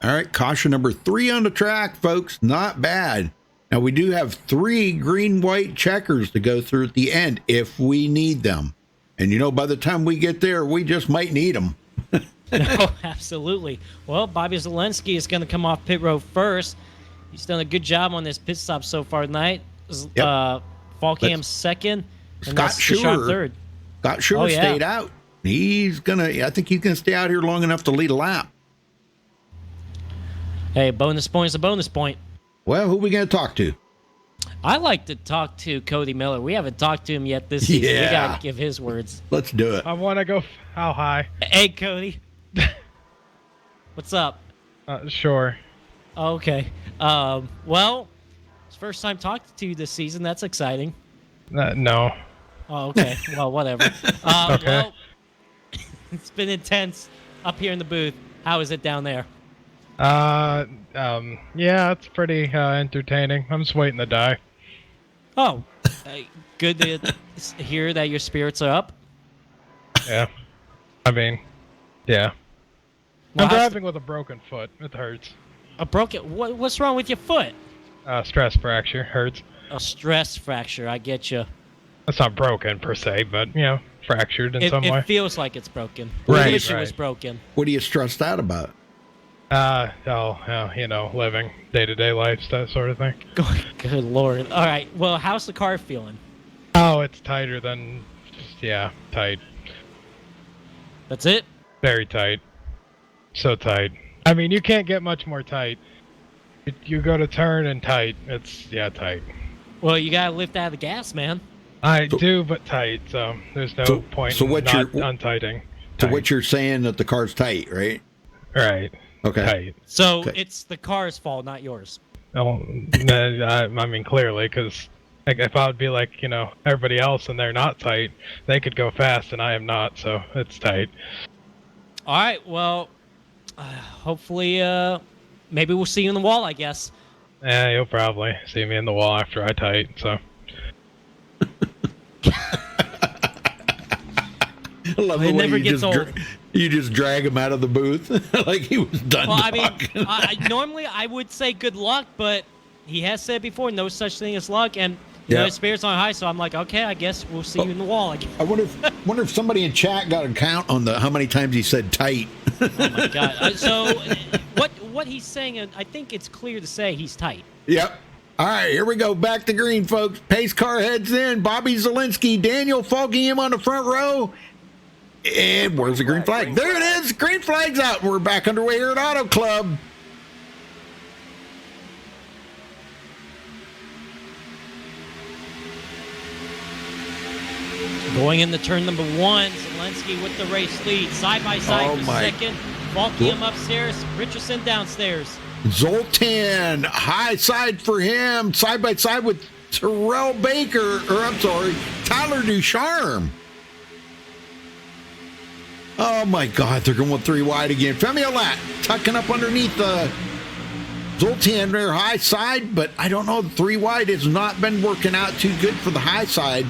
All right, caution number 3 on the track, folks. Not bad. Now, we do have 3 green-white checkers to go through at the end if we need them. And, you know, by the time we get there, we just might need them. No, absolutely. Well, Bobby Zelensky is going to come off pit road first. He's done a good job on this pit stop so far tonight. Falkham's second. And Scott Schuer third. Scott Schuer stayed out. I think he's going to stay out here long enough to lead a lap. Hey, bonus point is a bonus point. Well, who are we going to talk to? I like to talk to Cody Miller. We haven't talked to him yet this season. We got to give his words. Let's do it. I want to go. How high? Hey, Cody. What's up? Sure. Okay. Well, it's first time talking to you this season. That's exciting. No. Oh, okay. Well, whatever. Okay. Well, it's been intense up here in the booth. How is it down there? Yeah, it's pretty entertaining. I'm just waiting to die. Oh, good to hear that your spirits are up. Yeah. I mean, yeah. Well, I'm driving with a broken foot. It hurts. A broken... What's wrong with your foot? Stress fracture. Hurts. A stress fracture. I get you. It's not broken per se, but, you know, fractured in some way. It feels like it's broken. Right, I wish it was broken. What are you stressed out about? You know, living day-to-day life, that sort of thing. Good Lord. All right. Well, how's the car feeling? Oh, it's tighter than... Yeah, tight. That's it? Very tight. So tight. I mean, you can't get much more tight. You go to turn and tight. It's, tight. Well, you got to lift out of the gas, man. I do, but tight, so there's no point in not untightening. So what you're saying that the car's tight, right? Right. Okay. Tight. So it's the car's fault, not yours. Oh, I mean, clearly, because if I would be like, you know, everybody else and they're not tight, they could go fast and I am not, so it's tight. All right, well, hopefully, maybe we'll see you in the wall, I guess. Yeah, you'll probably see me in the wall after I tight, so. I love it never gets old. You just drag him out of the booth like he was done talking. I mean, normally I would say good luck, but he has said before, no such thing as luck, and you know, his spirits on high, so I'm like, okay, I guess we'll see you in the wall again. I wonder if somebody in chat got a count on how many times he said tight. Oh my God! So what he's saying, I think it's clear to say he's tight. Yep. All right, here we go. Back to green, folks. Pace car heads in. Bobby Zelensky, Daniel Falkingham on the front row. And where's the green flag? There it is. Green flag's out. We're back underway here at Auto Club. Going into turn number 1, Zelensky with the race lead. Side by side for second. Falkingham upstairs. Richardson downstairs. Zoltan, high side for him. Side by side with Tyler Ducharme. Oh my God, they're going 3 wide again. Femi Olat tucking up underneath the Zoltan there, high side, but I don't know. The 3 wide has not been working out too good for the high side.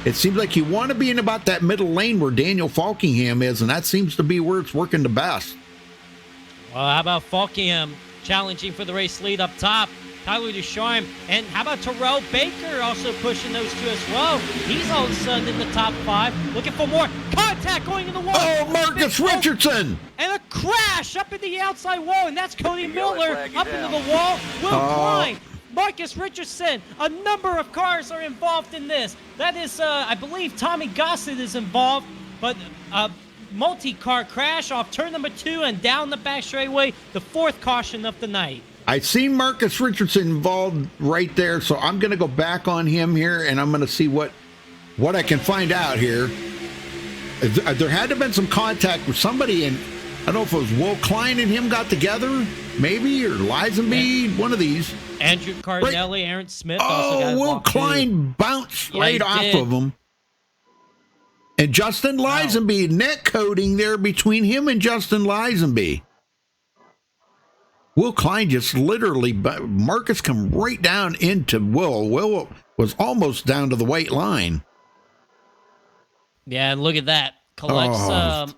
It seems like you want to be in about that middle lane where Daniel Falkingham is, and that seems to be where it's working the best. Well, how about Falkingham challenging for the race lead up top? Tyler Ducharme. And how about Terrell Baker also pushing those two as well? He's all of a sudden in the top 5, looking for more contact going in the wall. Oh, Marcus Richardson! And a crash up in the outside wall, and that's Cody Miller up into the wall. Will Klein, Marcus Richardson. A number of cars are involved in this. That is, I believe Tommy Gossett is involved, but multi-car crash off turn number 2 and down the back straightaway, the 4th caution of the night. I seen Marcus Richardson involved right there, so I'm going to go back on him here, and I'm going to see what I can find out here. There had to have been some contact with somebody, and I don't know if it was Will Klein and him got together, maybe, or Lisenby, one of these. Andrew Cardinelli, Aaron Smith also got Will involved Klein too. bounced right off did. of him. And Justin Lisenby, net coding there between him and Justin Lisenby. Will Klein just literally, Marcus come right down into Will. Will was almost down to the white line. Yeah, and look at that. Collects Tommy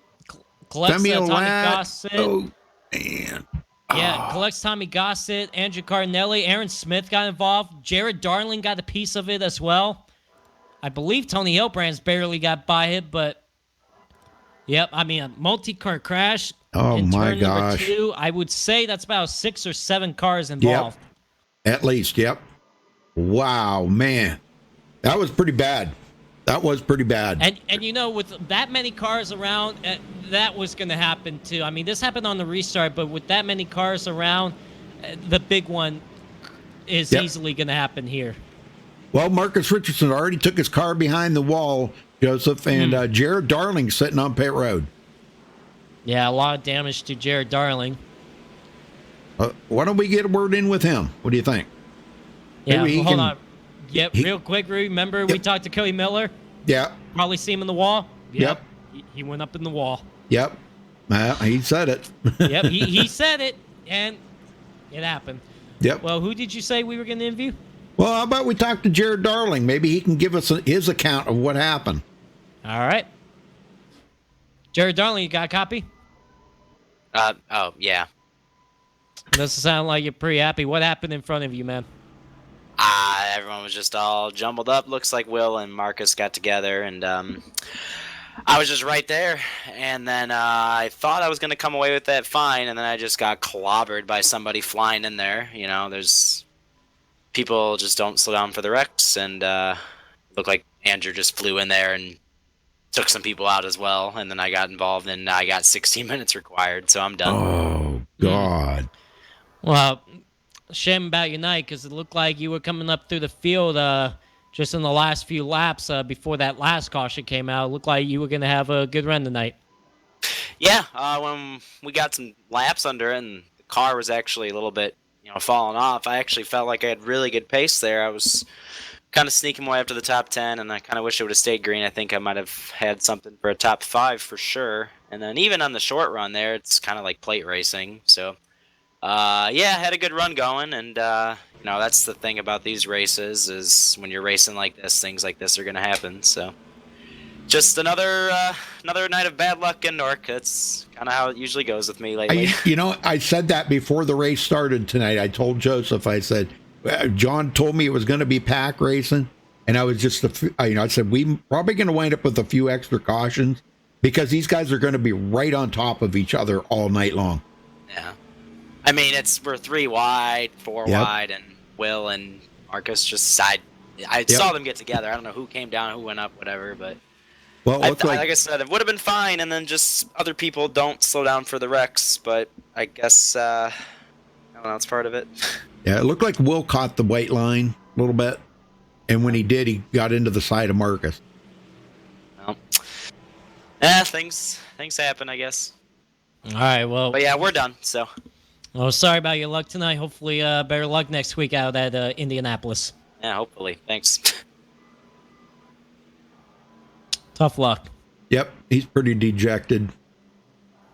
Tommy Gossett. Oh, man. Yeah, collects Tommy Gossett, Andrew Cardinelli, Aaron Smith got involved. Jared Darling got a piece of it as well. I believe Tony Hillbrand's barely got by it, but yep, I mean, a multi-car crash. Oh, in my turn gosh. number 2, I would say that's about 6 or 7 cars involved. Yep. At least, yep. Wow, man. That was pretty bad. That was pretty bad. And you know, with that many cars around, that was going to happen too. I mean, this happened on the restart, but with that many cars around, the big one is easily going to happen here. Well, Marcus Richardson already took his car behind the wall, Joseph, and Jared Darling sitting on pit road. Yeah, a lot of damage to Jared Darling. Why don't we get a word in with him? What do you think? Yeah, hold on. Yep, real quick, remember we talked to Cody Miller? Yeah. Probably see him in the wall? Yep. He went up in the wall. Yep. He said it. Yep, he said it, and it happened. Yep. Well, who did you say we were going to interview? Well, how about we talk to Jared Darling? Maybe he can give us his account of what happened. All right. Jared Darling, you got a copy? Oh, yeah. Doesn't sound like you're pretty happy. What happened in front of you, man? Everyone was just all jumbled up. Looks like Will and Marcus got together, and I was just right there. And then I thought I was going to come away with that fine, and then I just got clobbered by somebody flying in there. You know, there's people just don't slow down for the wrecks, and looked like Andrew just flew in there and took some people out as well. And then I got involved, and I got 16 minutes required, so I'm done. Oh, God. Well, shame about your night, because it looked like you were coming up through the field just in the last few laps before that last caution came out. It looked like you were going to have a good run tonight. Yeah, when we got some laps under it and the car was actually a little bit, falling off, I actually felt like I had really good pace there. I was kind of sneaking my way up to the top 10, and I kind of wish it would have stayed green. I think I might have had something for a top 5 for sure. And then even on the short run there, it's kind of like plate racing. So, yeah, I had a good run going, and that's the thing about these races is when you're racing like this, things like this are going to happen. So, just another night of bad luck in NORC. That's kind of how it usually goes with me lately. I said that before the race started tonight. I told Joseph, I said, John told me it was going to be pack racing, and I was just, I said, we probably going to wind up with a few extra cautions because these guys are going to be right on top of each other all night long. Yeah. I mean, we're 3 wide, 4 wide, and Will and Marcus just side. I saw them get together. I don't know who came down, who went up, whatever, but like I said, it would have been fine, and then just other people don't slow down for the wrecks, but I guess, I don't know, it's part of it. Yeah, it looked like Will caught the white line a little bit, and when he did, he got into the side of Marcus. Well, things happen, I guess. All right, well. But yeah, we're done, so. Well, sorry about your luck tonight. Hopefully, better luck next week out at Indianapolis. Yeah, hopefully. Thanks. Tough luck. Yep, he's pretty dejected.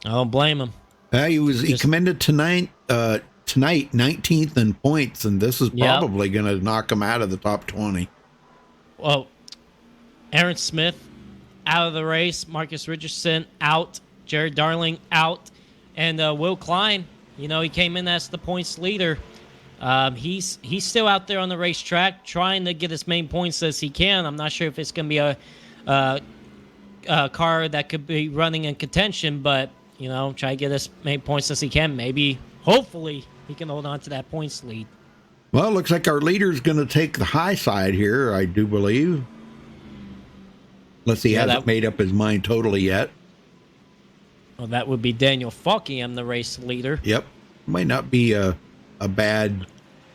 I don't blame him. He commended tonight 19th in points, and this is probably going to knock him out of the top 20. Well, Aaron Smith out of the race. Marcus Richardson out. Jared Darling out. And Will Klein, you know, he came in as the points leader. He's still out there on the racetrack trying to get as many points as he can. I'm not sure if it's going to be a car that could be running in contention, but, you know, try to get as many points as he can. Maybe, hopefully, he can hold on to that points lead. Well, it looks like our leader's going to take the high side here, I do believe. Unless he hasn't made up his mind totally yet. Well, that would be Daniel Falkingham, the race leader. Yep. Might not be a bad...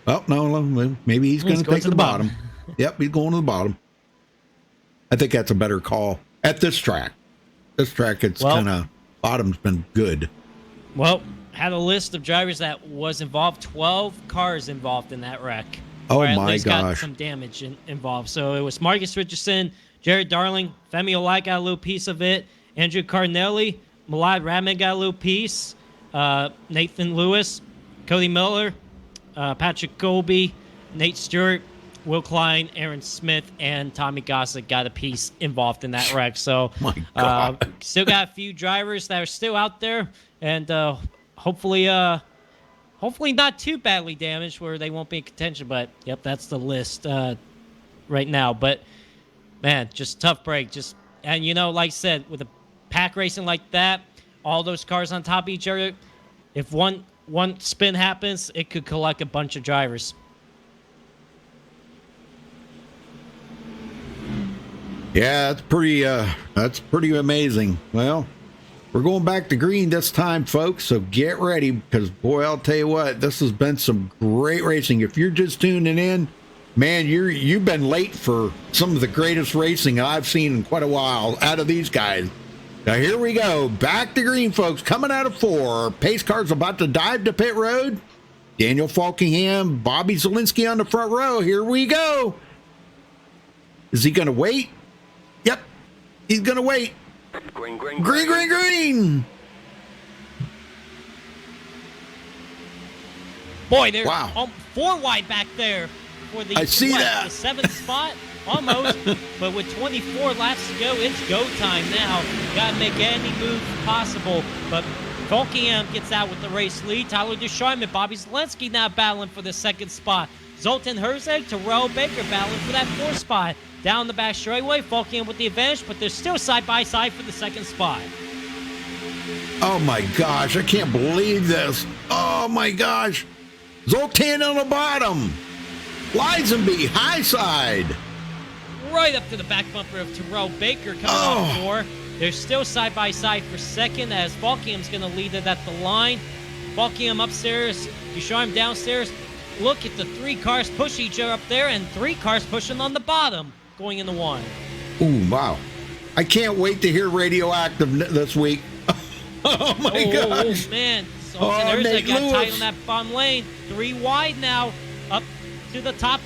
Oh, no, maybe he's going to take the bottom. Yep, he's going to the bottom. I think that's a better call at this track. This track, it's kind of... Bottom's been good. Well, had a list of drivers that was involved. 12 cars involved in that wreck. Oh, or at my least gosh. got some damage involved. So it was Marcus Richardson, Jared Darling, Femi Olai got a little piece of it, Andrew Cardinelli, Malad Radman got a little piece, Nathan Lewis, Cody Miller, Patrick Colby, Nate Stewart, Will Klein, Aaron Smith, and Tommy Gossett got a piece involved in that wreck. So My God. Still got a few drivers that are still out there, and hopefully not too badly damaged where they won't be in contention. But, yep, that's the list right now. But, man, just tough break. And, you know, like I said, with a pack racing like that, all those cars on top of each other, if one spin happens, it could collect a bunch of drivers. Yeah, that's pretty amazing. Well, we're going back to green this time, folks, so get ready, because, boy, I'll tell you what, this has been some great racing. If you're just tuning in, man, you've been late for some of the greatest racing I've seen in quite a while out of these guys. Now, here we go. Back to green, folks, coming out of 4. Pace car's about to dive to pit road. Daniel Falkingham, Bobby Zielinski on the front row. Here we go. Is he going to wait? Yep, he's going to wait. Green. Green. Boy, they're 4 wide back there for the, I see that. The 7th spot, almost. But with 24 laps to go, it's go time now. Got to make any move possible. But Falkingham gets out with the race lead. Tyler Ducharme and Bobby Zielinski now battling for the 2nd spot. Zoltan Herzeg, Terrell Baker battling for that 4th spot. Down the back straightaway, Falkingham with the advantage, but they're still side by side for the 2nd spot. Oh my gosh, I can't believe this. Oh my gosh. Zoltan on the bottom. Lisenby, high side. Right up to the back bumper of Terrell Baker coming off 4. They're still side by side for 2nd as Falkingham's going to lead it at the line. Falkingham upstairs, Ducharme downstairs. Look at the 3 cars push each other up there and 3 cars pushing on the bottom going into 1. Ooh, wow. I can't wait to hear Radioactive this week. Oh my gosh. Oh, man. Zoltan Herzeg got tight on that bottom lane. 3 wide now, up to the top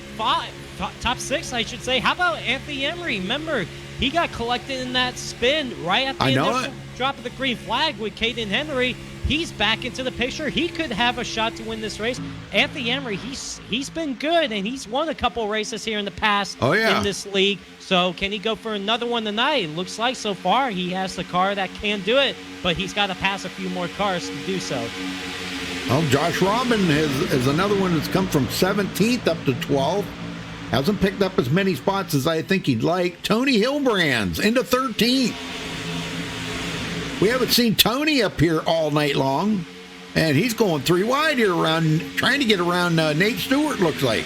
6, I should say. How about Anthony Emery? Remember, he got collected in that spin right at the initial drop of the green flag with Caden Henry. He's back into the picture. He could have a shot to win this race. Anthony Emery, he's been good, and he's won a couple races here in the past in this league. So can he go for another one tonight? It looks like so far he has the car that can do it, but he's got to pass a few more cars to do so. Well, Josh Robin is another one that's come from 17th up to 12th. Hasn't picked up as many spots as I think he'd like. Tony Hilbrands into 13th. We haven't seen Tony up here all night long, and he's going 3 wide here trying to get around Nate Stewart, looks like.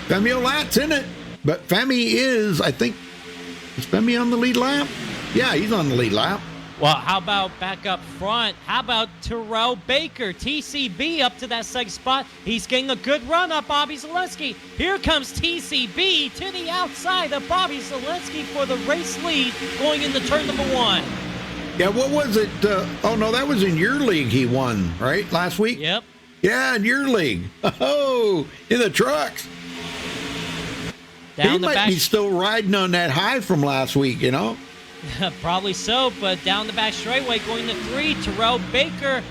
Femi Olat's in it, but Femi is Femi on the lead lap? Yeah, he's on the lead lap. Well, how about back up front? How about Terrell Baker, TCB up to that 2nd spot? He's getting a good run up Bobby Zielinski. Here comes TCB to the outside of Bobby Zielinski for the race lead going into turn number 1. Yeah, what was it? Oh, no, that was in your league he won, right, last week? Yep. Yeah, in your league. Oh, in the trucks. He might be still riding on that high from last week, you know? Probably so, but down the back straightaway going to 3, Terrell Baker.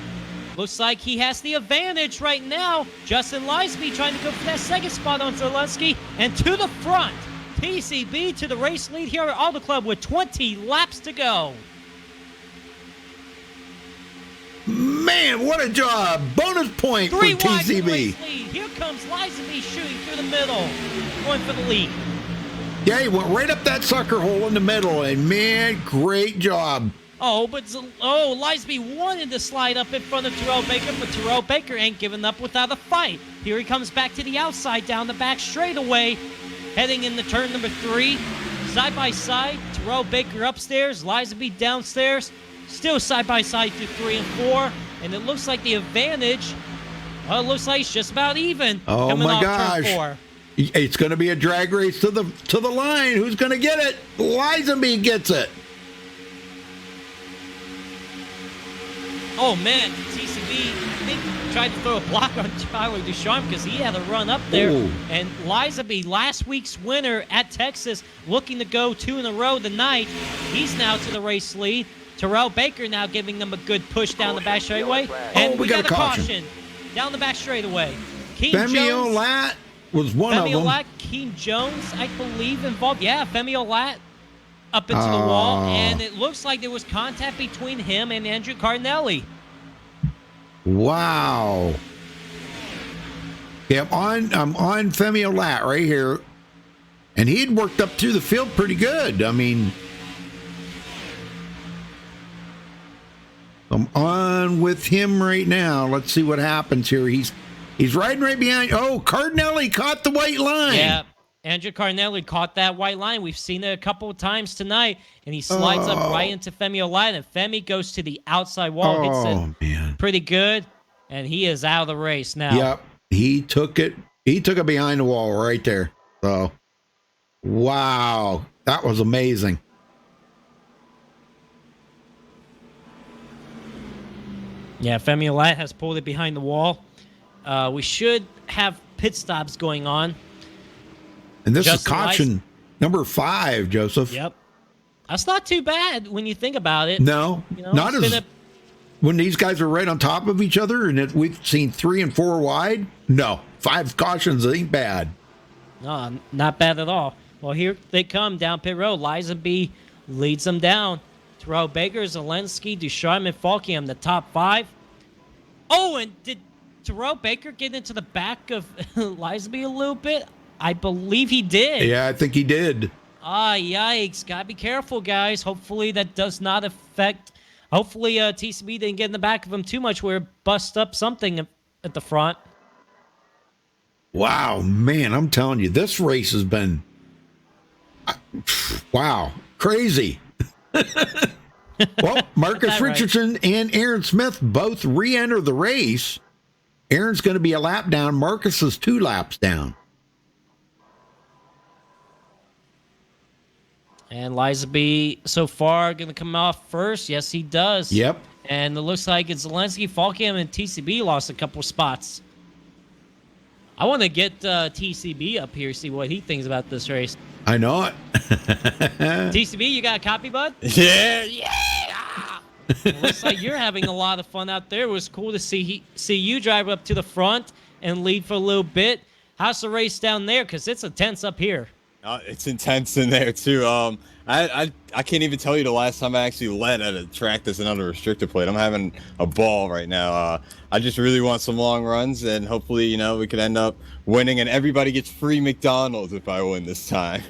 Looks like he has the advantage right now. Justin Lisby trying to go for that 2nd spot on Zielinski. And to the front TCB to the race lead here at Auto Club with 20 laps to go. Man, what a job. Bonus point for 3 wide to the TCB. race lead. Here comes Liza B shooting through the middle, going for the lead. Yeah, he went right up that sucker hole in the middle, and man, great job. Oh, but Liza B wanted to slide up in front of Terrell Baker, but Terrell Baker ain't giving up without a fight. Here he comes back to the outside, down the back straightaway, heading into turn number 3. Side by side, Terrell Baker upstairs, Liza B downstairs. Still side by side through 3 and 4, and it looks like the advantage. Well, it looks like it's just about even. Oh coming my off gosh! Turn 4. It's going to be a drag race to the line. Who's going to get it? Liza gets it. Oh man, TCB I think tried to throw a block on Tyler Ducharme because he had a run up there. Ooh. And Liza B, last week's winner at Texas, looking to go 2 in a row tonight. He's now to the race lead. Terrell Baker now giving them a good push down the back straightaway. And we got a caution down the back straightaway. Femi Olat was one of them. Femi Olat, Keem Jones, I believe, involved. Yeah, Femi Olat up into the wall. And it looks like there was contact between him and Andrew Cardinelli. Wow. Yeah, I'm on Femi Olat right here. And he'd worked up through the field pretty good. I mean, I'm on with him right now. Let's see what happens here. He's riding right behind. Oh, Cardinelli caught the white line. Yeah, Andrew Cardinelli caught that white line. We've seen it a couple of times tonight, and he slides up right into Femi Olat, and Femi goes to the outside wall, hits it pretty good, and he is out of the race now. Yep, he took it. He took it behind the wall right there. So, wow, that was amazing. Yeah, Femi Olat has pulled it behind the wall. We should have pit stops going on. And this is caution number 5, Joseph. Yep. That's not too bad when you think about it. No, you know, not as when these guys are right on top of each other and we've seen 3 and 4 wide. No, 5 cautions ain't bad. No, not bad at all. Well, here they come down pit road. Liza B leads them down. Terrell Baker, Zelensky, Ducharme, and Falkingham, the top 5. Oh, and did Terrell Baker get into the back of Liza B a little bit? I believe he did. Yeah, I think he did. Ah, yikes. Gotta be careful, guys. Hopefully that does not affect... Hopefully TCB didn't get in the back of him too much where it bust up something at the front. Wow, man, I'm telling you, this race has been... Wow, crazy. Well, Marcus Richardson and Aaron Smith both re-enter the race. Aaron's going to be a lap down. Marcus is 2 laps down. And Liza B so far going to come off first. Yes, he does. Yep. And it looks like it's Zelensky, Falkingham, and TCB lost a couple spots. I want to get TCB up here, see what he thinks about this race. I know it. TCB, you got a copy, bud? Yeah. Looks like you're having a lot of fun out there. It was cool to see you drive up to the front and lead for a little bit. How's the race down there? Because it's intense up here. It's intense in there too. I can't even tell you the last time I actually led at a track that's another restrictor plate. I'm having a ball right now. I just really want some long runs, and hopefully, we could end up winning, and everybody gets free McDonald's if I win this time.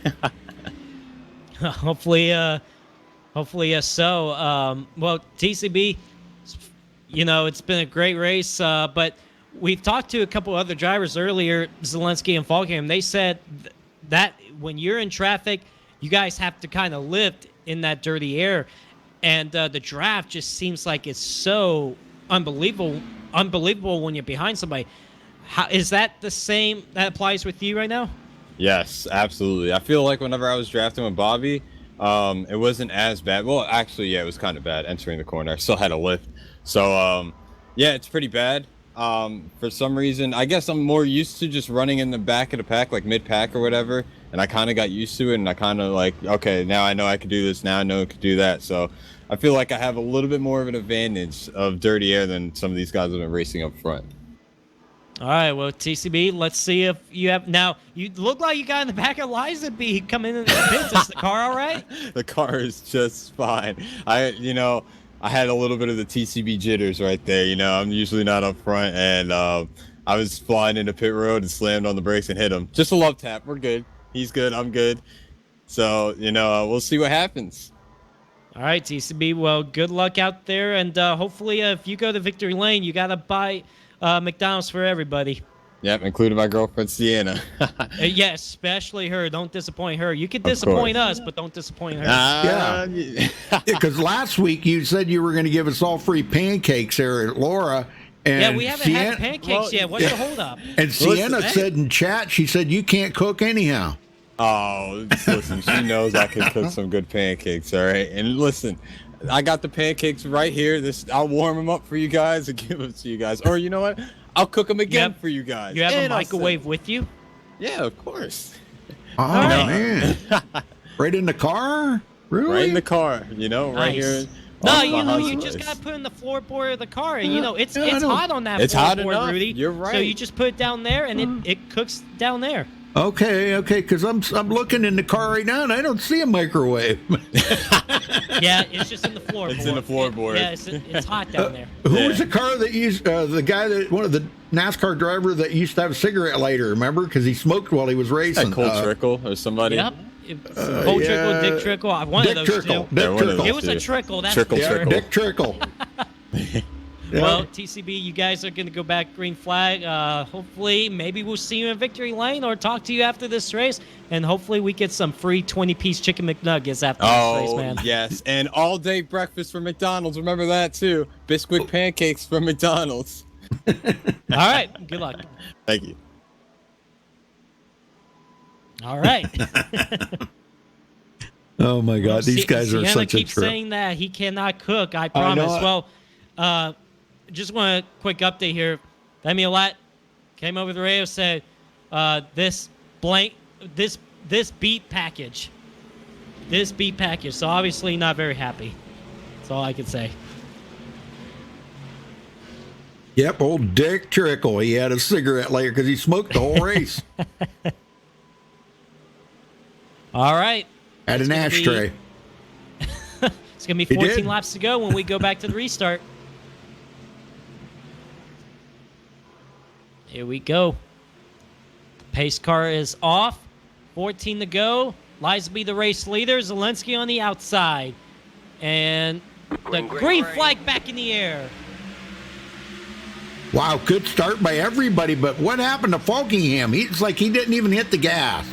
Hopefully, yes. So, well, TCB, it's been a great race, but we've talked to a couple other drivers earlier, Zelensky and Falkingham. They said that when you're in traffic, you guys have to kind of lift in that dirty air, and the draft just seems like it's so unbelievable when you're behind somebody. How is that the same that applies with you right now? Yes, absolutely. I feel like whenever I was drafting with Bobby, it wasn't as bad. Well, actually, yeah, it was kind of bad entering the corner. I still had a lift. So, yeah, it's pretty bad. For some reason, I guess I'm more used to just running in the back of the pack, like mid-pack or whatever, and I kind of got used to it, and I kind of like, okay, now I know I could do this, now I know I could do that. So I feel like I have a little bit more of an advantage of dirty air than some of these guys have been racing up front. All right, well, TCB, let's see if you have. Now, you look like you got in the back of Liza B coming in the pits. Is the car all right? The car is just fine. I had a little bit of the TCB jitters right there. I'm usually not up front, and I was flying into pit road and slammed on the brakes and hit him. Just a love tap. We're good. He's good. I'm good. So, we'll see what happens. All right, TCB, well, good luck out there, and hopefully if you go to Victory Lane, you got to buy McDonald's for everybody. Yep, including my girlfriend, Sienna. Yeah, especially her. Don't disappoint her. You can disappoint us, but don't disappoint her. Yeah, because last week you said you were going to give us all free pancakes there at Laura. And yeah, we haven't had pancakes yet. What's the holdup? And Sienna said in chat, she said, you can't cook anyhow. Oh, listen, she knows I can cook some good pancakes, all right? And listen, I got the pancakes right here. I'll warm them up for you guys and give them to you guys. Or you know what? I'll cook them again for you guys. You have a microwave with you? Yeah, of course. Oh, man. Right in the car? Really? Right in the car, right here. No, you just got to put in the floorboard of the car. And, it's hot on that it's hot floorboard, enough. Rudy. You're right. So you just put it down there, and it cooks down there. Okay, because I'm looking in the car right now, and I don't see a microwave. Yeah, it's just in the floorboard. It's in the floorboard. It's hot down there. Who was the car that used, the guy one of the NASCAR driver that used to have a cigarette lighter, remember? Because he smoked while he was racing. Cole Trickle or somebody. Yep. Cole Trickle, Dick Trickle, one Dick of those Trickle. two. Dick Trickle. It was a trickle. That's Trickle. Dick Trickle. Well, TCB, you guys are going to go back green flag. Hopefully, maybe we'll see you in Victory Lane or talk to you after this race. And hopefully we get some free 20-piece chicken McNuggets after this race, man. Yes. And all-day breakfast from McDonald's. Remember that, too. Biscuit pancakes from McDonald's. All right. Good luck. Thank you. All right. Oh, my God. These guys are Sienna such a keeps trip. saying that he cannot cook. I promise. Well, just want a quick update here. Demi Olat came over the radio, said this beat package. This beat package. So obviously not very happy. That's all I can say. Yep, old Dick Trickle. He had a cigarette later because he smoked the whole race. All right. Had an ashtray. It's going to be 14 laps to go when we go back to the restart. Here we go. The pace car is off. 14 to go. Lies to be the race leader. Zelensky on the outside. And the green flag back in the air. Wow, good start by everybody, but what happened to Falkingham? It's like he didn't even hit the gas.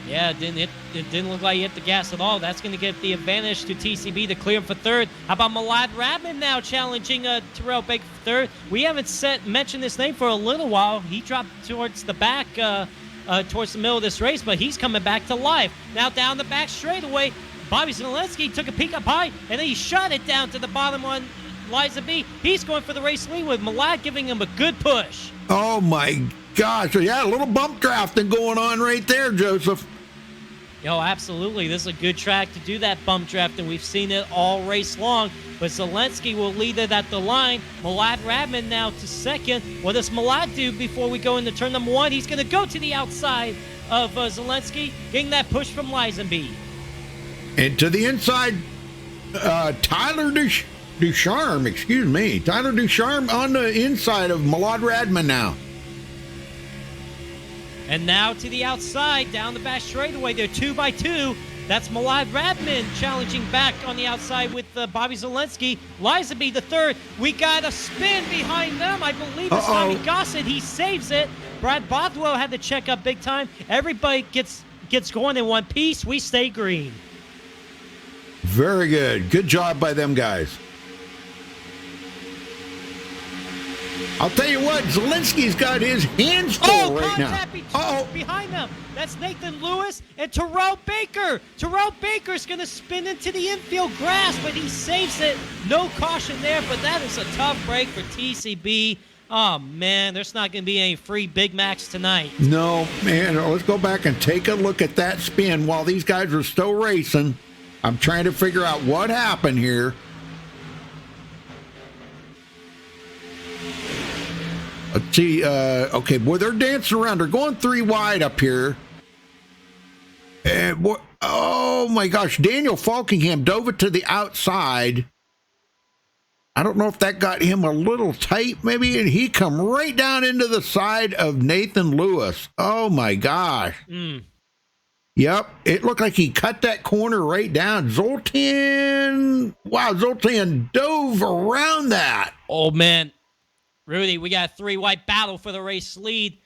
Yeah, it didn't look like he hit the gas at all. That's going to give the advantage to TCB to clear for third. How about Malad Radman now challenging Terrell Baker for third? We haven't mentioned this name for a little while. He dropped towards the back, towards the middle of this race, but he's coming back to life. Now down the back straightaway, Bobby Zelensky took a peek up high, and then he shot it down to the bottom on Liza B. He's going for the race lead with Malad giving him a good push. Oh, my gosh. Yeah, a little bump drafting going on right there, Joseph. Yo, absolutely. This is a good track to do that bump draft, and we've seen it all race long. But Zelensky will lead it at the line. Malad Radman now to second. What does Malad do before we go into turn number one? He's going to go to the outside of Zelensky, getting that push from Lisenby. And to the inside, Tyler Ducharme, excuse me. Tyler Ducharme on the inside of Malad Radman now. And now to the outside, down the back straightaway. They're 2 by 2. That's Malad Radman challenging back on the outside with Bobby Zelensky. Lisenby the third. We got a spin behind them. I believe it's Tommy Gossett. He saves it. Brad Bothwell had to check up big time. Everybody gets going in one piece. We stay green. Very good. Good job by them guys. I'll tell you what, Zelensky's got his hands full right now. Behind them. That's Nathan Lewis and Terrell Baker. Terrell Baker's going to spin into the infield grass, but he saves it. No caution there, but that is a tough break for TCB. Oh, man, there's not going to be any free Big Macs tonight. No, man, let's go back and take a look at that spin while these guys are still racing. I'm trying to figure out what happened here. Let's see. Okay, boy, they're dancing around. They're going 3 wide up here. And boy, oh my gosh, Daniel Falkingham dove it to the outside. I don't know if that got him a little tight, maybe, and he come right down into the side of Nathan Lewis. Oh my gosh. Yep, it looked like he cut that corner right down. Zoltan dove around that. Oh, man. Rudy, we got a 3 wide battle for the race lead.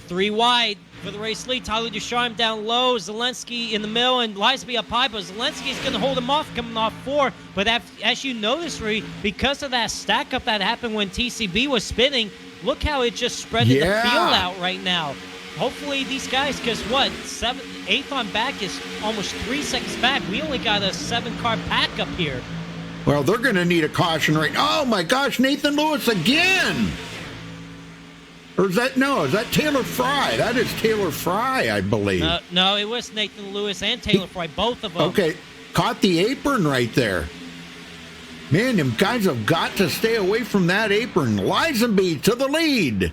3 wide for the race lead. Tyler Ducharme down low. Zelensky in the middle and Liesby up high. But Zelensky's going to hold him off coming off 4. But as you notice, Rudy, because of that stack up that happened when TCB was spinning, look how it just spread the field out right now. Hopefully these guys, because what, 8th on back is almost 3 seconds back. We only got a 7-car pack up here. Well, they're going to need a caution right now. Oh my gosh, Nathan Lewis again. Or is that Taylor Fry? That is Taylor Fry, I believe. No, it was Nathan Lewis and Taylor Fry, both of them. Okay, caught the apron right there. Man, them guys have got to stay away from that apron. Lisenby to the lead.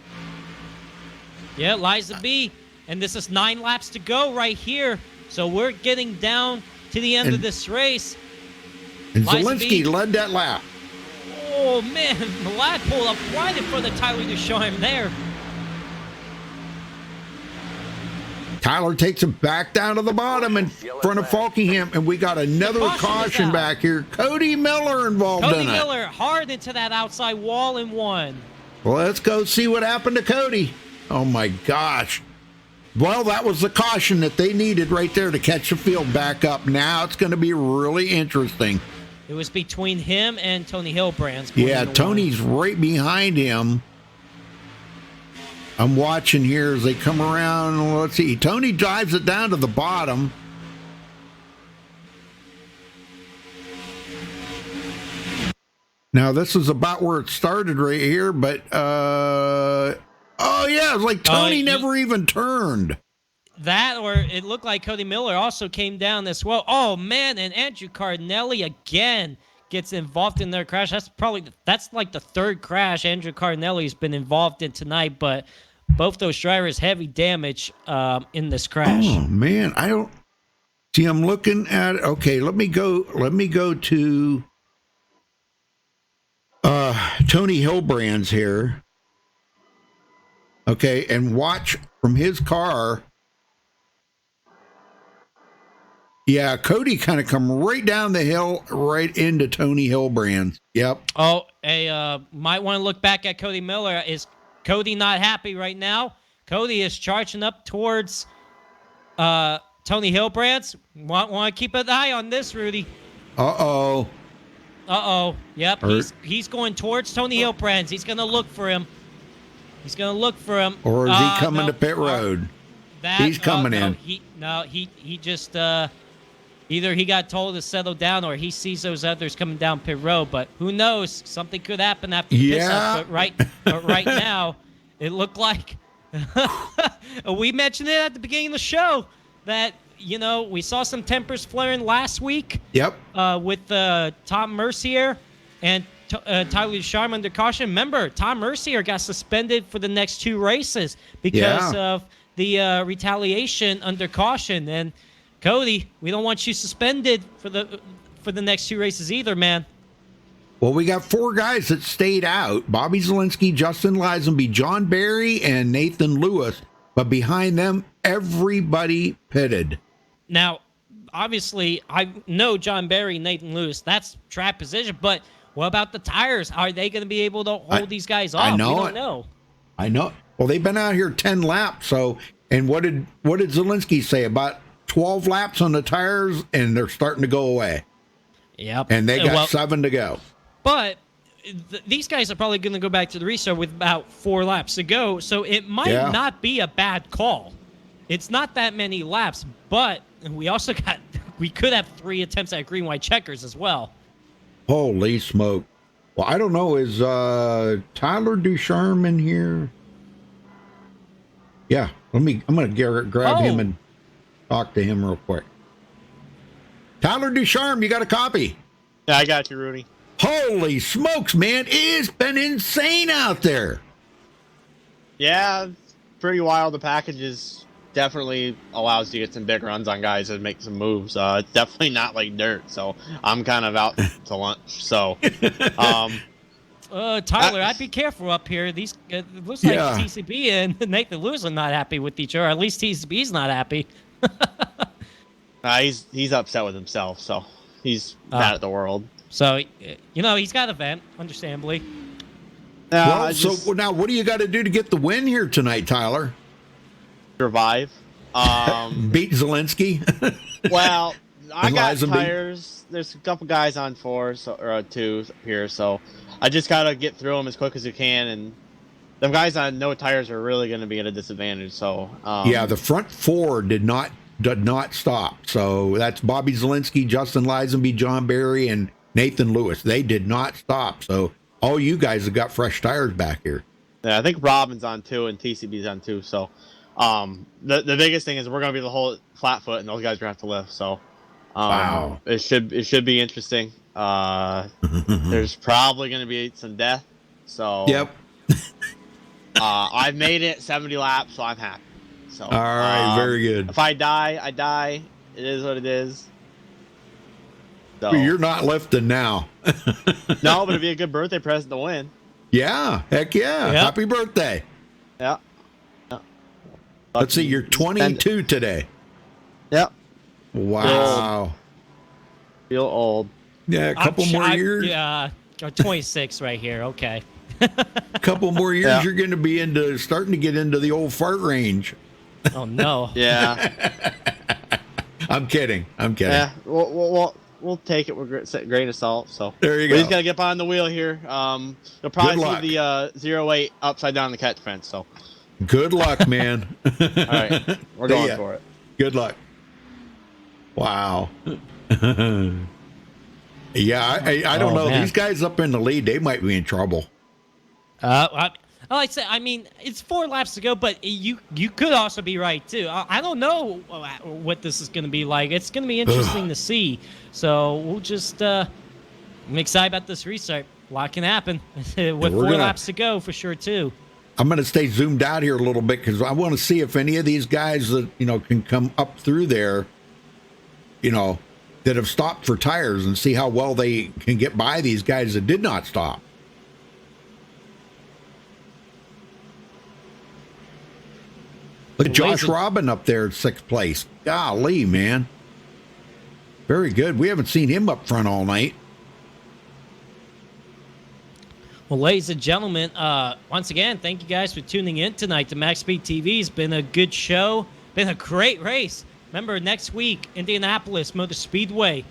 Yeah, Liza B. And this is 9 laps to go right here. So we're getting down to the end of this race. And Zelensky led that lap. Oh, man. The lad pulled up right in front of Tyler Ducharme there. Tyler takes him back down to the bottom in front of Falkingham. And we got another caution back here. Cody Miller involved in it. Cody Miller hard into that outside wall and won. Well, let's go see what happened to Cody. Oh, my gosh. Well, that was the caution that they needed right there to catch the field back up. Now it's going to be really interesting. It was between him and Tony Hillbrands. Yeah, Tony's right behind him. I'm watching here as they come around. Let's see. Tony drives it down to the bottom. Now, this is about where it started right here, but, oh, yeah, it's like Tony never even turned. That, or it looked like Cody Miller also came down as well. Oh, man, and Andrew Cardinelli again gets involved in their crash. That's like the 3rd crash Andrew Cardinelli's been involved in tonight, but both those drivers heavy damage in this crash. Oh, man, I don't see. I'm looking at, okay, let me go to Tony Hillbrands here. Okay, and watch from his car. Yeah, Cody kind of come right down the hill, right into Tony Hillbrands. Yep. Oh, might want to look back at Cody Miller. Is Cody not happy right now? Cody is charging up towards Tony Hillbrands. Want to keep an eye on this, Rudy. Uh-oh. Yep, he's going towards Tony Hillbrands. He's going to look for him. Or is he coming to pit road? He's coming in. He just either he got told to settle down or he sees those others coming down pit road. But who knows? Something could happen after pit stop. But right now, it looked like we mentioned it at the beginning of the show that we saw some tempers flaring last week. Yep. With Tom Mercier and Tyler Ducharme under caution. Remember, Tom Mercier got suspended for the next 2 races because of the retaliation under caution. And Cody, we don't want you suspended for the next 2 races either, man. Well, we got 4 guys that stayed out: Bobby Zelensky, Justin Lisenby, John Barry, and Nathan Lewis. But behind them, everybody pitted. Now, obviously, I know John Barry, Nathan Lewis. That's track position, but what about the tires? Are they going to be able to hold these guys off? I know. We don't know. I know. Well, they've been out here 10 laps. So, and what did Zelensky say? About 12 laps on the tires, and they're starting to go away. Yep. And they got 7 to go. But these guys are probably going to go back to the restart with about 4 laps to go. So it might not be a bad call. It's not that many laps, but we could have 3 attempts at green-white-checkers as well. Holy smoke. Well, I don't know. Is Tyler Ducharme in here? Yeah. I'm going to grab him and talk to him real quick. Tyler Ducharme, you got a copy? Yeah, I got you, Rudy. Holy smokes, man. It has been insane out there. Yeah, it's pretty wild. The packages definitely allows you to get some big runs on guys and make some moves. It's definitely not like dirt, so I'm kind of out to lunch. So, Tyler, I'd be careful up here. These it looks like TCB and Nathan Lewis are not happy with each other. At least TCB's not happy. he's upset with himself, so he's mad at the world. So he's got a vent, understandably. Well, so now what do you got to do to get the win here tonight, Tyler? Survive. Beat Zelensky. Well, I got Lizenby. tires. There's a couple guys on 4 or 2 here, so I just gotta get through them as quick as you can. And them guys on no tires are really going to be at a disadvantage. So yeah, the front 4 did not stop. So that's Bobby Zelensky, Justin Lizenby, John Barry, and Nathan Lewis. They did not stop. So all you guys have got fresh tires back here. Yeah, I think Robin's on 2 and TCB's on 2. So the biggest thing is we're going to be the whole flat foot, and those guys are going to have to lift. So wow, it should be interesting. There's probably going to be some death. So yep. I've made it 70 laps, so I'm happy. So all right, very good. If I die, I die. It is what it is. So You're not lifting now. no, but it'd be a good birthday present to win. Yeah, heck yeah. Yep. Happy birthday. Yeah. Let's see, you're 22 today. Yep. Wow. Feel old. Yeah, a couple more years. Yeah, 26 right here. Okay. A couple more years, Yeah. you're going to be starting to get into the old fart range. Oh no. Yeah. I'm kidding. Yeah. We'll take it with a grain of salt. So there you we go. just gotta get up on the wheel here. You'll probably luck. see the 0-8 upside down the catch fence. So Good luck, man. all right, we're going for it. Good luck. Wow. Yeah, I don't know. Man. These guys up in the lead, they might be in trouble. Like I said, I mean, it's 4 laps to go, but you could also be right too. I don't know what this is going to be like. It's going to be interesting to see. So we'll just I'm excited about this restart. A lot can happen with 4 laps to go for sure too. I'm going to stay zoomed out here a little bit because I want to see if any of these guys that can come up through there, that have stopped for tires, and see how well they can get by these guys that did not stop. Look at Josh Robin up there at 6th place. Golly, man. Very good. We haven't seen him up front all night. Well, ladies and gentlemen, once again, thank you guys for tuning in tonight to Max Speed TV. It's been a good show. Been a great race. Remember, next week, Indianapolis Motor Speedway.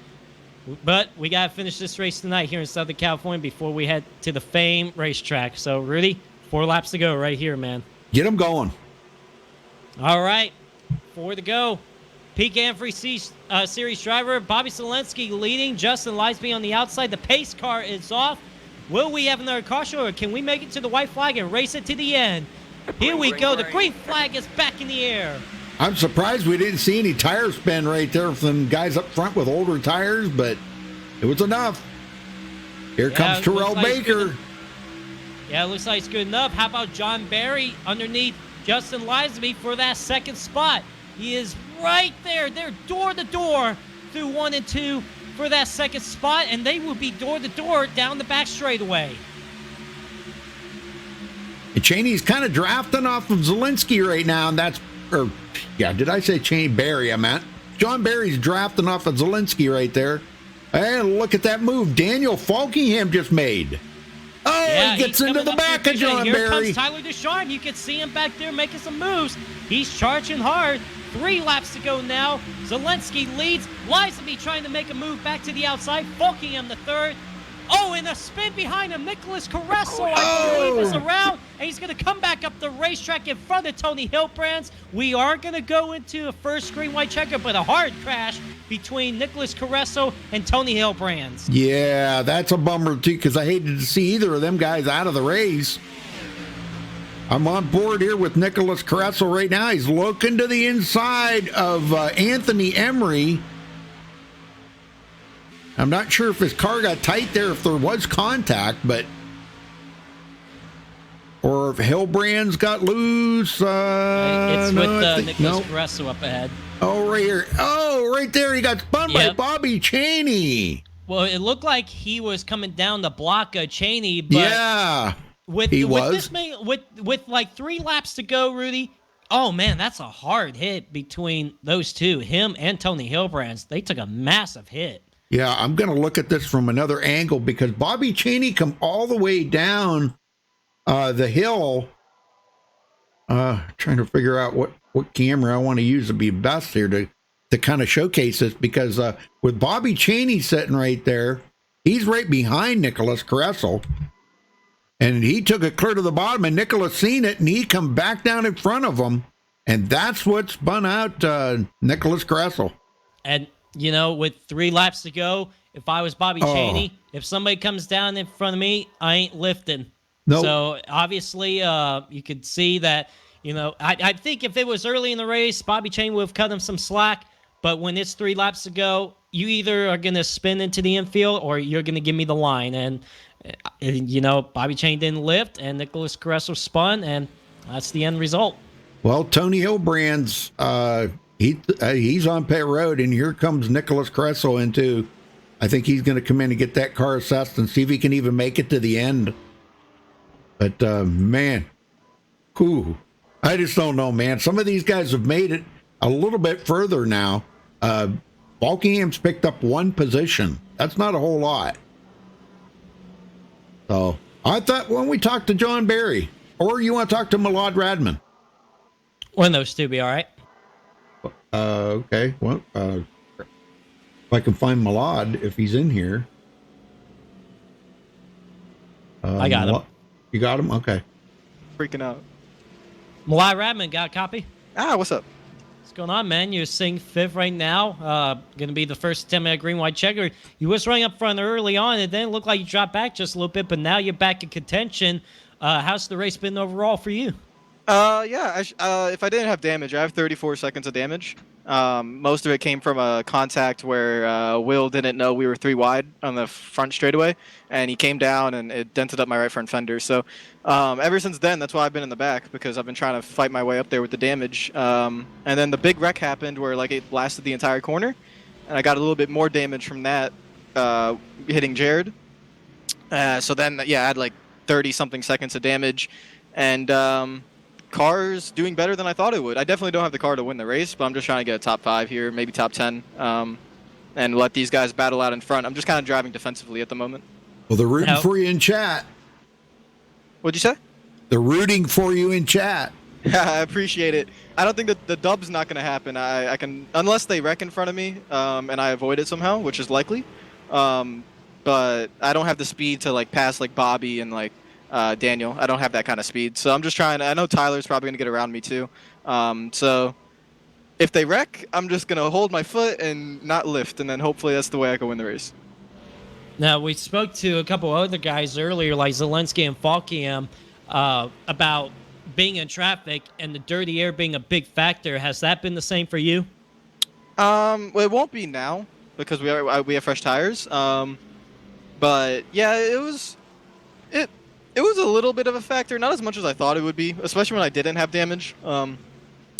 But we got to finish this race tonight here in Southern California before we head to the Fame racetrack. So, Rudy, 4 laps to go right here, man. Get them going. All right, 4 to go. Peak Anfree Series driver Bobby Zelensky leading. Justin Lizenby on the outside. The pace car is off. Will we have another caution, or can we make it to the white flag and race it to the end? Here we go. The green flag is back in the air. I'm surprised we didn't see any tire spin right there from guys up front with older tires, but it was enough. Here comes Terrell Baker. Yeah, it looks like it's good enough. How about John Barry underneath Justin Lizenby for that 2nd spot? He is right there. They're door to door through 1 and 2 for that 2nd spot, and they will be door to door down the back straightaway. And Cheney's kind of drafting off of Zelensky right now, and did I say Cheney? Barry, I meant. John Barry's drafting off of Zelensky right there. Hey, look at that move Daniel Falkingham just made. Oh, Yeah, he gets into the back of John Here Barry. comes Tyler Deschamps. You can see him back there making some moves. He's charging hard. 3 laps to go now. Zelensky leads. Lizenby trying to make a move back to the outside. Falkingham the 3rd. Oh, and a spin behind him. Nicholas Carresso, I believe, is around. And he's going to come back up the racetrack in front of Tony Hillbrands. We are going to go into a first green-white-checkered, but a hard crash between Nicholas Carresso and Tony Hillbrands. Yeah, that's a bummer, too, because I hated to see either of them guys out of the race. I'm on board here with Nicholas Carresso right now. He's looking to the inside of Anthony Emery. I'm not sure if his car got tight there, if there was contact, or if Hillbrand's got loose. It's no, with I think- Nicholas no. Carresso up ahead. Oh, right here. Oh, right there. He got spun by Yep. Bobby Cheney. Well, it looked like he was coming down to block Cheney, but Yeah. with he with was. this with like 3 laps to go, Rudy. Oh man, that's a hard hit between those two, him and Tony Hillbrands. They took a massive hit. Yeah, I'm going to look at this from another angle because Bobby Cheney come all the way down the hill. Trying to figure out what camera I want to use to be best here to kind of showcase this, because with Bobby Cheney sitting right there, he's right behind Nicholas Carresso. And he took it clear to the bottom, and Nicholas seen it, and he come back down in front of him. And that's what spun out Nicholas Carresso. And, you know, with 3 laps to go, if I was Bobby Cheney, if somebody comes down in front of me, I ain't lifting. Nope. So, obviously, you could see that, you know, I think if it was early in the race, Bobby Cheney would have cut him some slack. But when it's 3 laps to go, you either are going to spin into the infield or you're going to give me the line. And, you know, Bobby Cheney didn't lift, and Nicholas Carresso spun, and that's the end result. Well, Tony Hillbrand's he's on pit road, and here comes Nicholas Carresso into. I think he's going to come in and get that car assessed and see if he can even make it to the end. But man, I just don't know, man. Some of these guys have made it a little bit further now. Buckingham's picked up 1 position. That's not a whole lot. So I thought when we talked to John Barry, or you want to talk to Milad Radman? One of those two be all right. Okay. Well, if I can find Milad, if he's in here. I got him. You got him? Okay. Freaking out. Malai Radman, got a copy? What's up? What's going on, man? You're sitting 5th right now. Going to be the first 10-minute green-white-checkered. You was running up front early on. It didn't look like you dropped back just a little bit, but now you're back in contention. How's the race been overall for you? If I didn't have damage, I have 34 seconds of damage. Most of it came from a contact where Will didn't know we were 3 wide on the front straightaway, and he came down and it dented up my right front fender. So ever since then, that's why I've been in the back, because I've been trying to fight my way up there with the damage. And then the big wreck happened where like it lasted the entire corner, and I got a little bit more damage from that hitting Jared. So then, I had like 30-something seconds of damage, and car's doing better than I thought it would. I definitely don't have the car to win the race, but I'm just trying to get a top 5 here, maybe top 10, and let these guys battle out in front. I'm just kind of driving defensively at the moment. Well, they're rooting for you in chat. What'd you say? They're rooting for you in chat. I appreciate it. I don't think that the dub's not going to happen. I can, unless they wreck in front of me, and I avoid it somehow, which is likely. But I don't have the speed to like pass like Bobby and like Daniel. I don't have that kind of speed, so I'm just trying to. I know Tyler's probably gonna get around me too. So if they wreck, I'm just gonna hold my foot and not lift, and then hopefully that's the way I can win the race. Now, we spoke to a couple other guys earlier, like Zelensky and Falkiam, about being in traffic and the dirty air being a big factor. Has that been the same for you? Well, it won't be now because we have fresh tires. But yeah, it was a little bit of a factor, not as much as I thought it would be, especially when I didn't have damage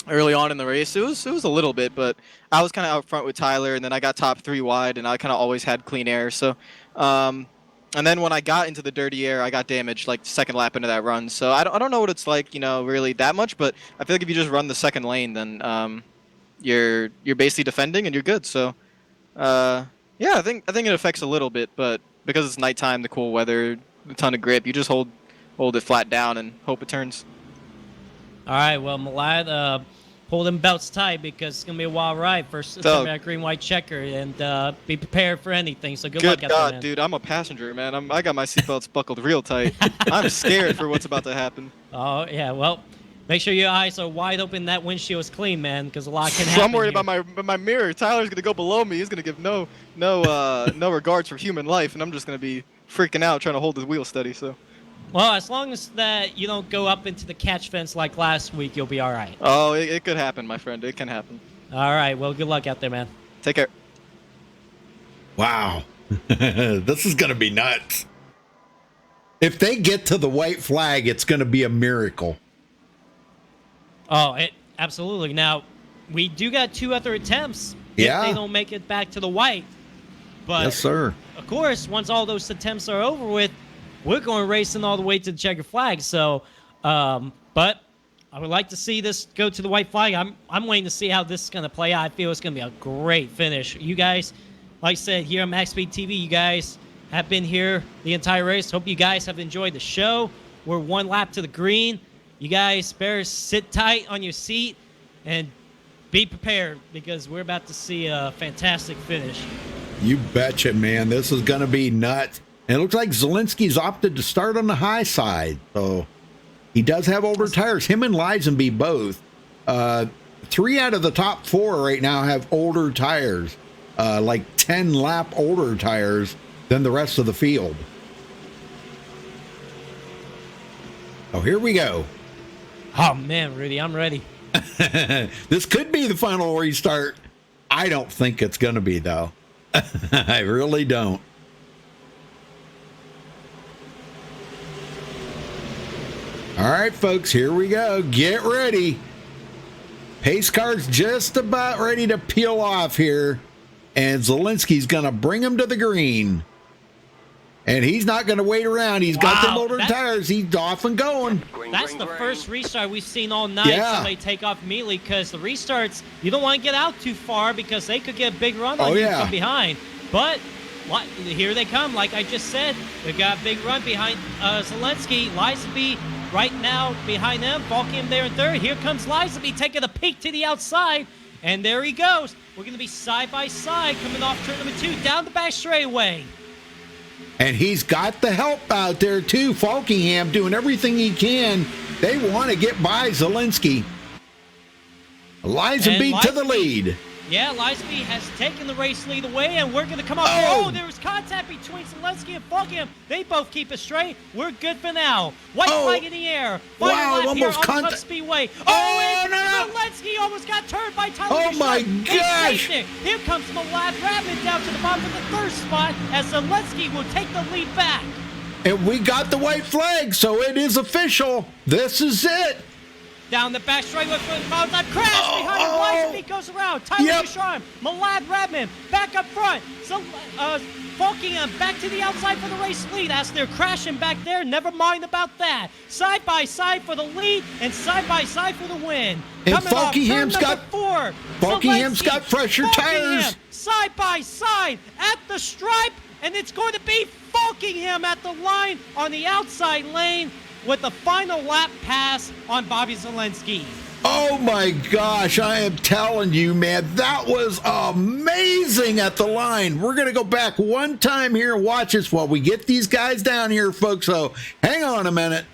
early on in the race. It was a little bit, but I was kind of out front with Tyler, and then I got top 3 wide, and I kind of always had clean air. So, and then when I got into the dirty air, I got damaged like second lap into that run. So I don't know what it's like, really that much, but I feel like if you just run the second lane, then you're basically defending and you're good. So, yeah, I think it affects a little bit, but because it's nighttime, the cool weather, a ton of grip, you just hold it flat down and hope it turns. All right, well, Malad, pull them belts tight because it's going to be a wild ride. First that green-white checker, and be prepared for anything. So good luck out there, man. Dude, I'm a passenger, man. I got my seatbelts buckled real tight. I'm scared for what's about to happen. Oh, yeah, well, make sure your eyes are wide open, that windshield is clean, man, because a lot can happen. I'm worried about my mirror. Tyler's going to go below me. He's going to give no regards for human life, and I'm just going to be freaking out trying to hold the wheel steady. So, well, as long as that you don't go up into the catch fence like last week, you'll be all right. Oh, it could happen, my friend. It can happen. All right, well, good luck out there, man. Take care. Wow. This is going to be nuts. If they get to the white flag, it's going to be a miracle. Oh, absolutely. Now, we do got 2 other attempts Yeah. if they don't make it back to the white. But, Yes, sir. of course, once all those attempts are over with, we're going racing all the way to the checkered flag. So, but I would like to see this go to the white flag. I'm waiting to see how this is going to play out. I feel it's going to be a great finish. You guys, like I said, here on Max Speed TV, you guys have been here the entire race. Hope you guys have enjoyed the show. We're 1 lap to the green. You guys better sit tight on your seat and be prepared because we're about to see a fantastic finish. You betcha, man. This is going to be nuts. And it looks like Zielinski's opted to start on the high side. So he does have older tires. Him and Lisenby both. 3 out of the top 4 right now have older tires. Like 10 lap older tires than the rest of the field. Oh, here we go. Oh, man, Rudy, I'm ready. This could be the final restart. I don't think it's going to be, though. I really don't. All right, folks, here we go. Get ready. Pace car's just about ready to peel off here. And Zielinski's going to bring him to the green. And he's not going to wait around. He's got them older tires. He's off and going. That's the first restart we've seen all night. Yeah. Somebody take off immediately because the restarts, you don't want to get out too far because they could get a big run on you from behind. But here they come. Like I just said, they've got a big run behind Zielinski. Lisenby right now behind them. Falking there in third. Here comes Lisenby taking a peek to the outside. And there he goes. We're going to be side by side coming off turn number 2 down the back straightaway. And he's got the help out there, too. Falkingham doing everything he can. They want to get by Zielinski. Lisenby to the lead. Yeah, Lisenby has taken the race lead away, and we're going to come up. Oh! Oh, there was contact between Zielinski and Falkingham. They both keep it straight. We're good for now. White flag in the air. Final lap here on Club Speedway. Oh, no. Zielinski almost got turned by Tyler. Oh, my gosh. Here comes Malad Radman down to the bottom of the 3rd spot as Zielinski will take the lead back. And we got the white flag, so it is official. This is it. Down the back straightaway for the foul time. Crash behind him. Lisenby goes around. Tyler Ducharme. Malad Radman back up front. So, Falkingham back to the outside for the race lead as they're crashing back there. Never mind about that. Side by side for the lead and side by side for the win. And Coming Falkingham's off turn Falkingham's got fresher tires. Side by side at the stripe, and it's going to be Falkingham at the line on the outside lane with the final lap pass on Bobby Zielinski. Oh my gosh, I am telling you, man, that was amazing at the line. We're going to go back one time here and watch this while we get these guys down here, folks. So hang on a minute.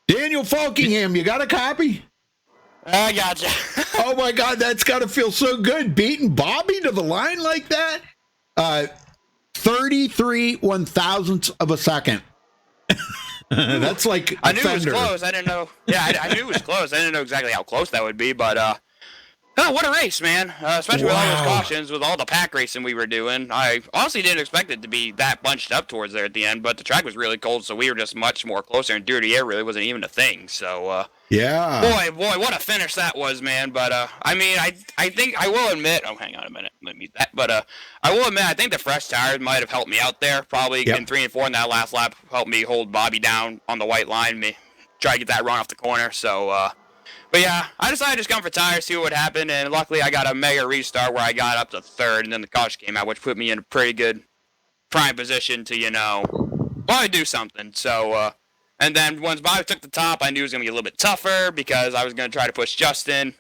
Daniel Falkingham, you got a copy? I gotcha. Oh my God, that's got to feel so good beating Bobby to the line like that. 33 1,000ths of a second. That's like I knew it was close. I didn't know. Yeah, I knew it was close. I didn't know exactly how close that would be, but Oh, what a race, man! Especially with all those Wow. cautions, with all the pack racing we were doing. I honestly didn't expect it to be that bunched up towards there at the end, but the track was really cold, so we were just much more closer, and dirty air really wasn't even a thing. So, Yeah. boy, what a finish that was, man! But I mean, I think I will admit. Oh, hang on a minute, let me that. But I will admit, I think the fresh tires might have helped me out there. Probably Yep. in 3 and 4 in that last lap, helped me hold Bobby down on the white line, me try to get that run off the corner. So. But yeah, I decided to just come for tires, see what would happen, and luckily I got a mega restart where I got up to third, and then the caution came out, which put me in a pretty good prime position to, probably do something. So, and then once Bobby took the top, I knew it was going to be a little bit tougher because I was going to try to push Justin.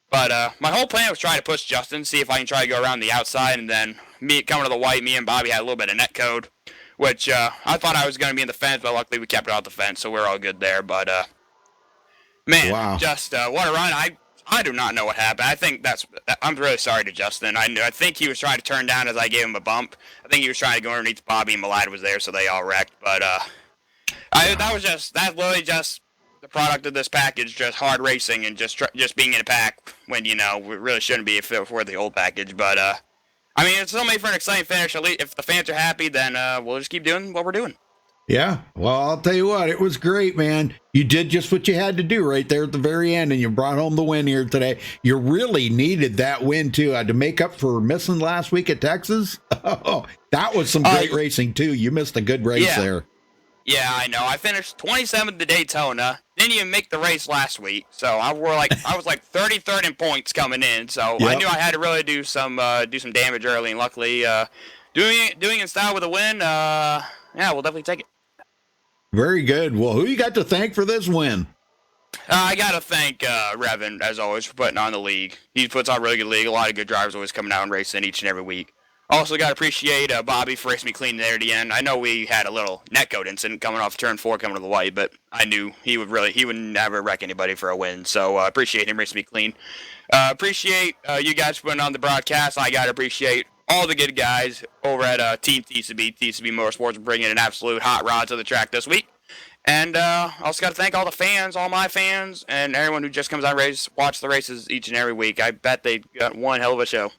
But my whole plan was try to push Justin, see if I can try to go around the outside, and then me coming to the white, me and Bobby had a little bit of net code, which I thought I was going to be in the fence, but luckily we kept it out the fence, so we're all good there. But man, Wow. just what a run! I do not know what happened. I think I'm really sorry to Justin. I think he was trying to turn down as I gave him a bump. I think he was trying to go underneath Bobby, and Malad was there, so they all wrecked. But that's literally just the product of this package, just hard racing and just being in a pack when we really shouldn't be if it were the old package. But I mean, it's still made for an exciting finish. At least if the fans are happy, then we'll just keep doing what we're doing. Yeah. Well, I'll tell you what, it was great, man. You did just what you had to do right there at the very end, and you brought home the win here today. You really needed that win, too, to make up for missing last week at Texas. Oh, that was some great racing, too. You missed a good race there. Yeah, I know. I finished 27th at Daytona. Didn't even make the race last week, so I was like 33rd in points coming in. So I knew I had to really do some damage early, and luckily, doing it in style with a win. Yeah, we'll definitely take it. Very good. Well, who you got to thank for this win? I got to thank Revin, as always, for putting on the league. He puts on a really good league. A lot of good drivers always coming out and racing each and every week. Also got to appreciate Bobby for racing me clean there at the end. I know we had a little netcode incident coming off turn 4 coming to the white, but I knew he would never wreck anybody for a win. So appreciate him racing me clean. Appreciate you guys for putting on the broadcast. I got to appreciate all the good guys over at Team TCB Motorsports, bringing an absolute hot rod to the track this week. And also got to thank all the fans, all my fans, and everyone who just comes out and watch the races each and every week. I bet they got one hell of a show.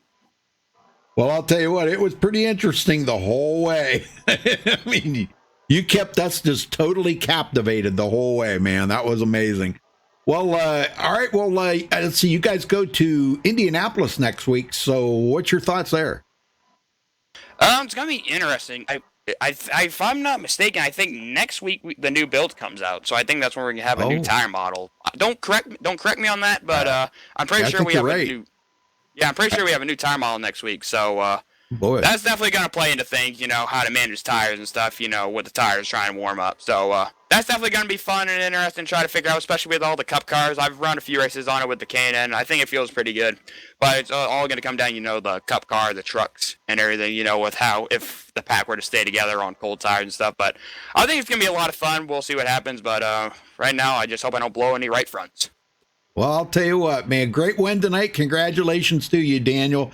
Well, I'll tell you what, it was pretty interesting the whole way. I mean, you kept us just totally captivated the whole way, man. That was amazing. Well, all right. Well, let's see. You guys go to Indianapolis next week. So what's your thoughts there? It's going to be interesting. If I'm not mistaken, I think next week the new build comes out. So I think that's when we're going to have a new tire model. Don't correct me on that, but I'm pretty sure we have a new... Yeah, I'm pretty sure we have a new tire model next week, so Boy. That's definitely going to play into things, how to manage tires and stuff, with the tires trying to warm up. So that's definitely going to be fun and interesting to try to figure out, especially with all the cup cars. I've run a few races on it with the K&N. I think it feels pretty good, but it's all going to come down, the cup car, the trucks, and everything, with if the pack were to stay together on cold tires and stuff. But I think it's going to be a lot of fun. We'll see what happens, but right now I just hope I don't blow any right fronts. Well, I'll tell you what, man, great win tonight. Congratulations to you, Daniel.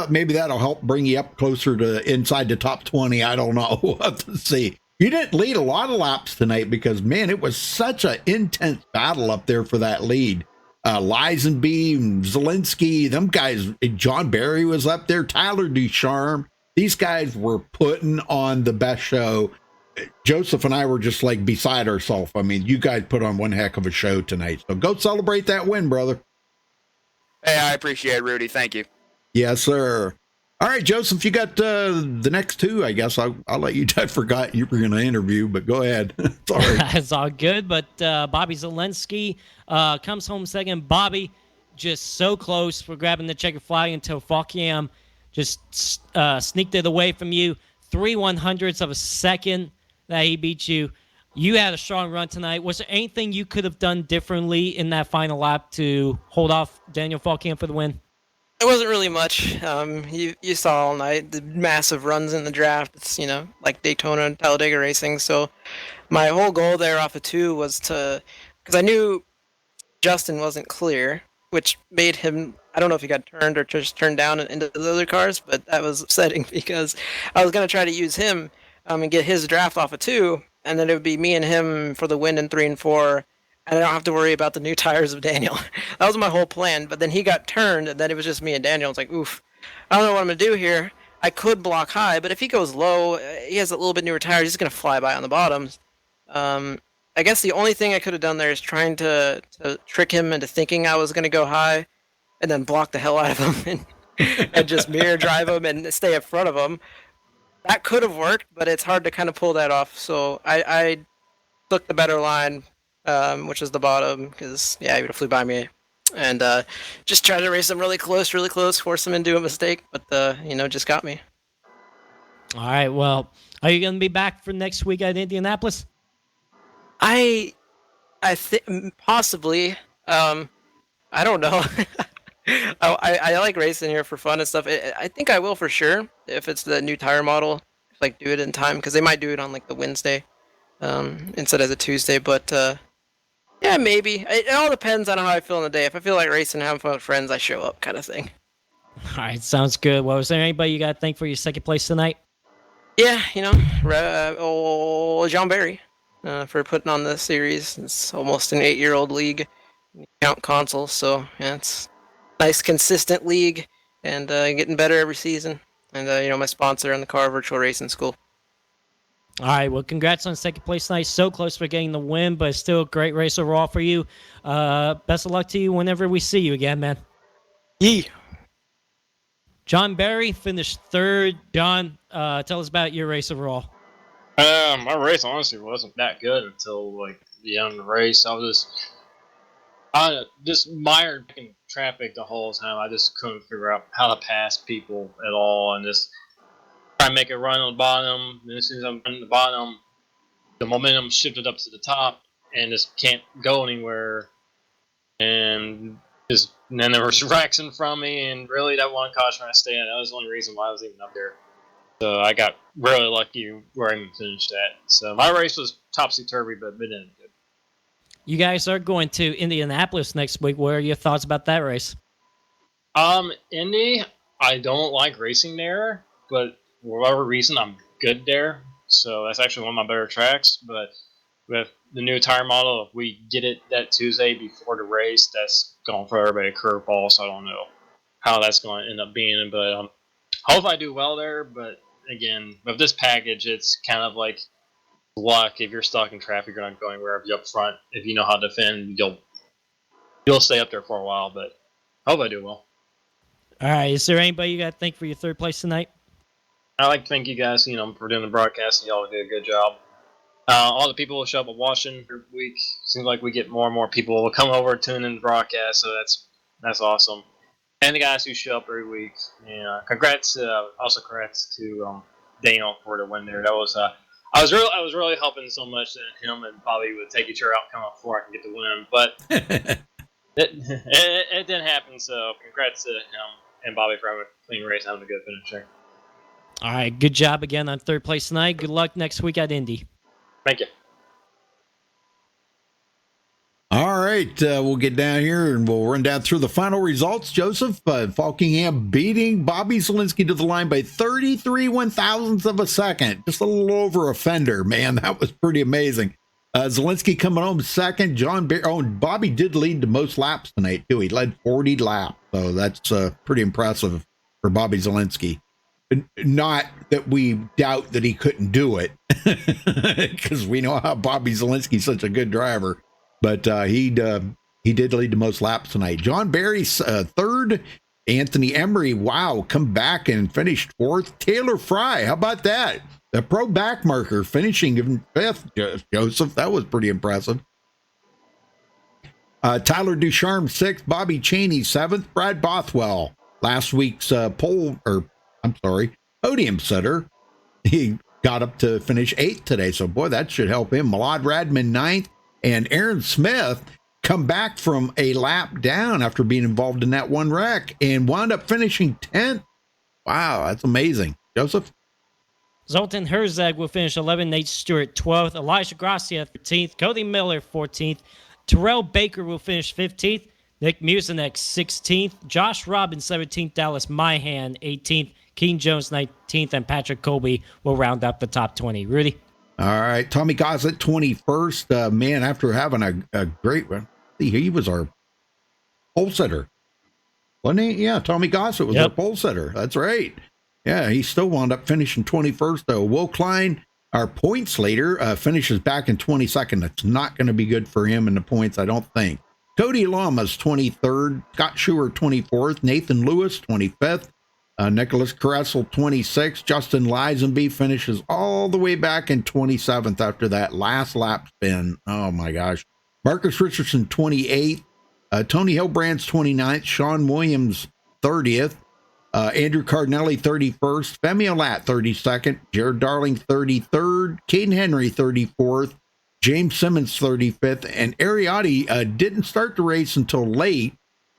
Maybe that'll help bring you up closer to inside the top 20. I don't know. We'll have to see. You didn't lead a lot of laps tonight because, man, it was such an intense battle up there for that lead. Lisenby, Zielinski, them guys, John Barry was up there, Tyler Ducharme. These guys were putting on the best show. Joseph and I were just like beside ourselves. I mean, you guys put on one heck of a show tonight. So go celebrate that win, brother. Hey, I appreciate it, Rudy. Thank you. Yes, sir. All right, Joseph, you got the next two. I guess I'll let you. I forgot you were going to interview, but go ahead. Sorry. It's all good. But Bobby Zielinski comes home second. Bobby just so close for grabbing the checkered flag until Falkiam just sneaked it away from you. 3/100ths of a second that he beat you. You had a strong run tonight. Was there anything you could have done differently in that final lap to hold off Daniel Falkiam for the win? It wasn't really much. You saw all night the massive runs in the draft. It's like Daytona and Talladega racing. So my whole goal there off of 2 was because I knew Justin wasn't clear, which made him. I don't know if he got turned or just turned down into the other cars, but that was upsetting because I was gonna try to use him and get his draft off of 2, and then it would be me and him for the win in 3 and 4, and I don't have to worry about the new tires of Daniel. That was my whole plan. But then he got turned, and then it was just me and Daniel. It's like, oof, I don't know what I'm gonna do here. I could block high, but if he goes low, he has a little bit newer tires. He's gonna fly by on the bottoms. I guess the only thing I could have done there is trying to trick him into thinking I was gonna go high, and then block the hell out of him and just mirror drive him and stay in front of him. That could have worked, but it's hard to kind of pull that off. So I took the better line, which is the bottom, because yeah, he would have flew by me, and just tried to race him really close, force him into a mistake, but just got me. All right. Well, are you going to be back for next week at Indianapolis? I think possibly. I don't know. I like racing here for fun and stuff. I think I will for sure if it's the new tire model. Like do it in time, because they might do it on like the Wednesday instead of the Tuesday. But yeah, maybe. It all depends on how I feel in the day. If I feel like racing and having fun with friends, I show up, kind of thing. All right. Sounds good. Well, is there anybody you got to thank for your second place tonight? Yeah, John Barry for putting on this series. It's almost an 8-year-old league. Count consoles, so yeah, it's nice, consistent league, and getting better every season. And my sponsor in the car, Virtual Racing School. All right, well, congrats on second place tonight. So close for getting the win, but still a great race overall for you. Best of luck to you whenever we see you again, man. Yee. John Barry finished third. John, tell us about your race overall. My race honestly wasn't that good until like the end of the race. I just mired in traffic the whole time. I just couldn't figure out how to pass people at all, and just try to make a run on the bottom. And as soon as I'm running the bottom, the momentum shifted up to the top, and just can't go anywhere. And then there was wrecks in front of me, and really that one caution I stayed in. That was the only reason why I was even up there. So I got really lucky where I finished at. So my race was topsy-turvy, but it ended good. You guys are going to Indianapolis next week. What are your thoughts about that race? Indy, I don't like racing there, but for whatever reason, I'm good there. So that's actually one of my better tracks. But with the new tire model, if we get it that Tuesday before the race, that's going for everybody a curveball. So I don't know how that's going to end up being. But hope I do well there. But again, with this package, it's kind of like luck. If you're stuck in traffic, you're not going anywhere. If you're up front, if you know how to defend, you'll stay up there for a while. But hope I do well. All right. Is there anybody you got to thank for your third place tonight? I'd like to thank you guys, for doing the broadcast. Y'all did a good job. All the people who show up at Washington every week. Seems like we get more and more people who come over, tune in the broadcast. So that's awesome. And the guys who show up every week. And congrats to Daniel for the win there. That was I was really hoping so much that him and Bobby would take each other out, come up before I can get the win, but it didn't happen. So congrats to him and Bobby for having a clean race, having a good finish there. All right, good job again on third place tonight. Good luck next week at Indy. Thank you. All right, we'll get down here and we'll run down through the final results. Joseph, Falkingham beating Bobby Zielinski to the line by 33 one-thousandths of a second. Just a little over a fender, man. That was pretty amazing. Zielinski coming home second. Bobby did lead the most laps tonight, too. He led 40 laps, so that's pretty impressive for Bobby Zielinski. Not that we doubt that he couldn't do it, because we know how Bobby Zielinski's such a good driver. But he did lead the most laps tonight. John Barry's third. Anthony Emery, wow, come back and finished fourth. Taylor Fry, how about that? The pro back marker finishing in fifth. Joseph, that was pretty impressive. Tyler Ducharme sixth. Bobby Cheney seventh. Brad Bothwell, last week's podium setter. He got up to finish eighth today. So boy, that should help him. Malad Radman ninth. And Aaron Smith come back from a lap down after being involved in that one wreck and wound up finishing 10th. Wow, that's amazing. Joseph? Zoltan Herzog will finish 11th. Nate Stewart 12th. Elijah Gracia 13th. Cody Miller 14th. Terrell Baker will finish 15th. Nick Mucinek 16th. Josh Robbins 17th. Dallas Myhan 18th. Keen Jones 19th. And Patrick Colby will round up the top 20. Rudy? All right, Tommy Gossett, 21st. Man, after having a great run, he was our pole sitter, wasn't he? Yeah, Tommy Gossett was our pole sitter. That's right. Yeah, he still wound up finishing 21st, though. Will Klein, our points leader, finishes back in 22nd. That's not going to be good for him in the points, I don't think. Cody Lama's 23rd. Scott Schuer, 24th. Nathan Lewis, 25th. Nicholas Caressel, 26th. Justin Lisenby finishes all the way back in 27th after that last lap spin. Oh, my gosh. Marcus Richardson, 28th. Tony Hillbrand's 29th. Sean Williams, 30th. Andrew Cardinelli, 31st. Femi Olat, 32nd. Jared Darling, 33rd. Caden Henry, 34th. James Simmons, 35th. And Ariotti didn't start the race until late,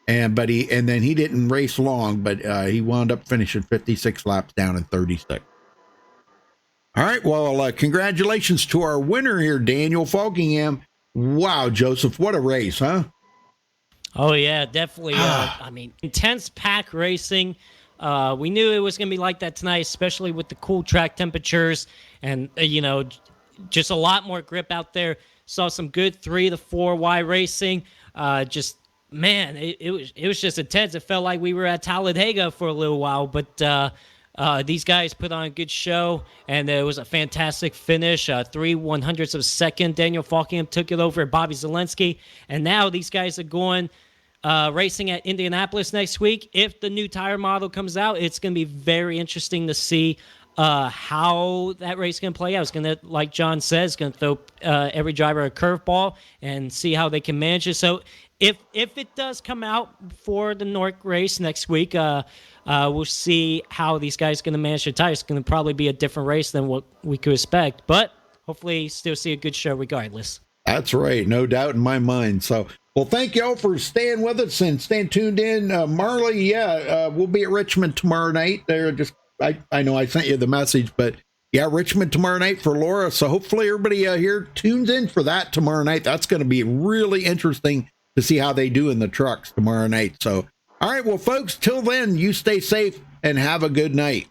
and then he didn't race long, but he wound up finishing 56 laps down in 36. All right, well, congratulations to our winner here, Daniel Falkingham. Wow, Joseph, what a race, huh? Oh, yeah, definitely. I mean, intense pack racing. We knew it was going to be like that tonight, especially with the cool track temperatures and, just a lot more grip out there. Saw some good 3 to 4Y racing. Man, it was just intense. It felt like we were at Talladega for a little while, but these guys put on a good show, and it was a fantastic finish. 3 100ths of a second. Daniel Falkingham took it over at Bobby Zelensky, and now these guys are going racing at Indianapolis next week. If the new tire model comes out, it's going to be very interesting to see how that race is going to play out. It's going to, like John says, going to throw every driver a curveball and see how they can manage it. So if it does come out for the NORC race next week, we'll see how these guys are going to manage their tires. It's going to probably be a different race than what we could expect, but hopefully still see a good show regardless. That's right. No doubt in my mind. So, well, thank you all for staying with us and staying tuned in. Marley, we'll be at Richmond tomorrow night. I know I sent you the message, but yeah, Richmond tomorrow night for Laura. So hopefully everybody here tunes in for that tomorrow night. That's going to be really interesting to see how they do in the trucks tomorrow night. So, all right, well, folks, till then, you stay safe and have a good night.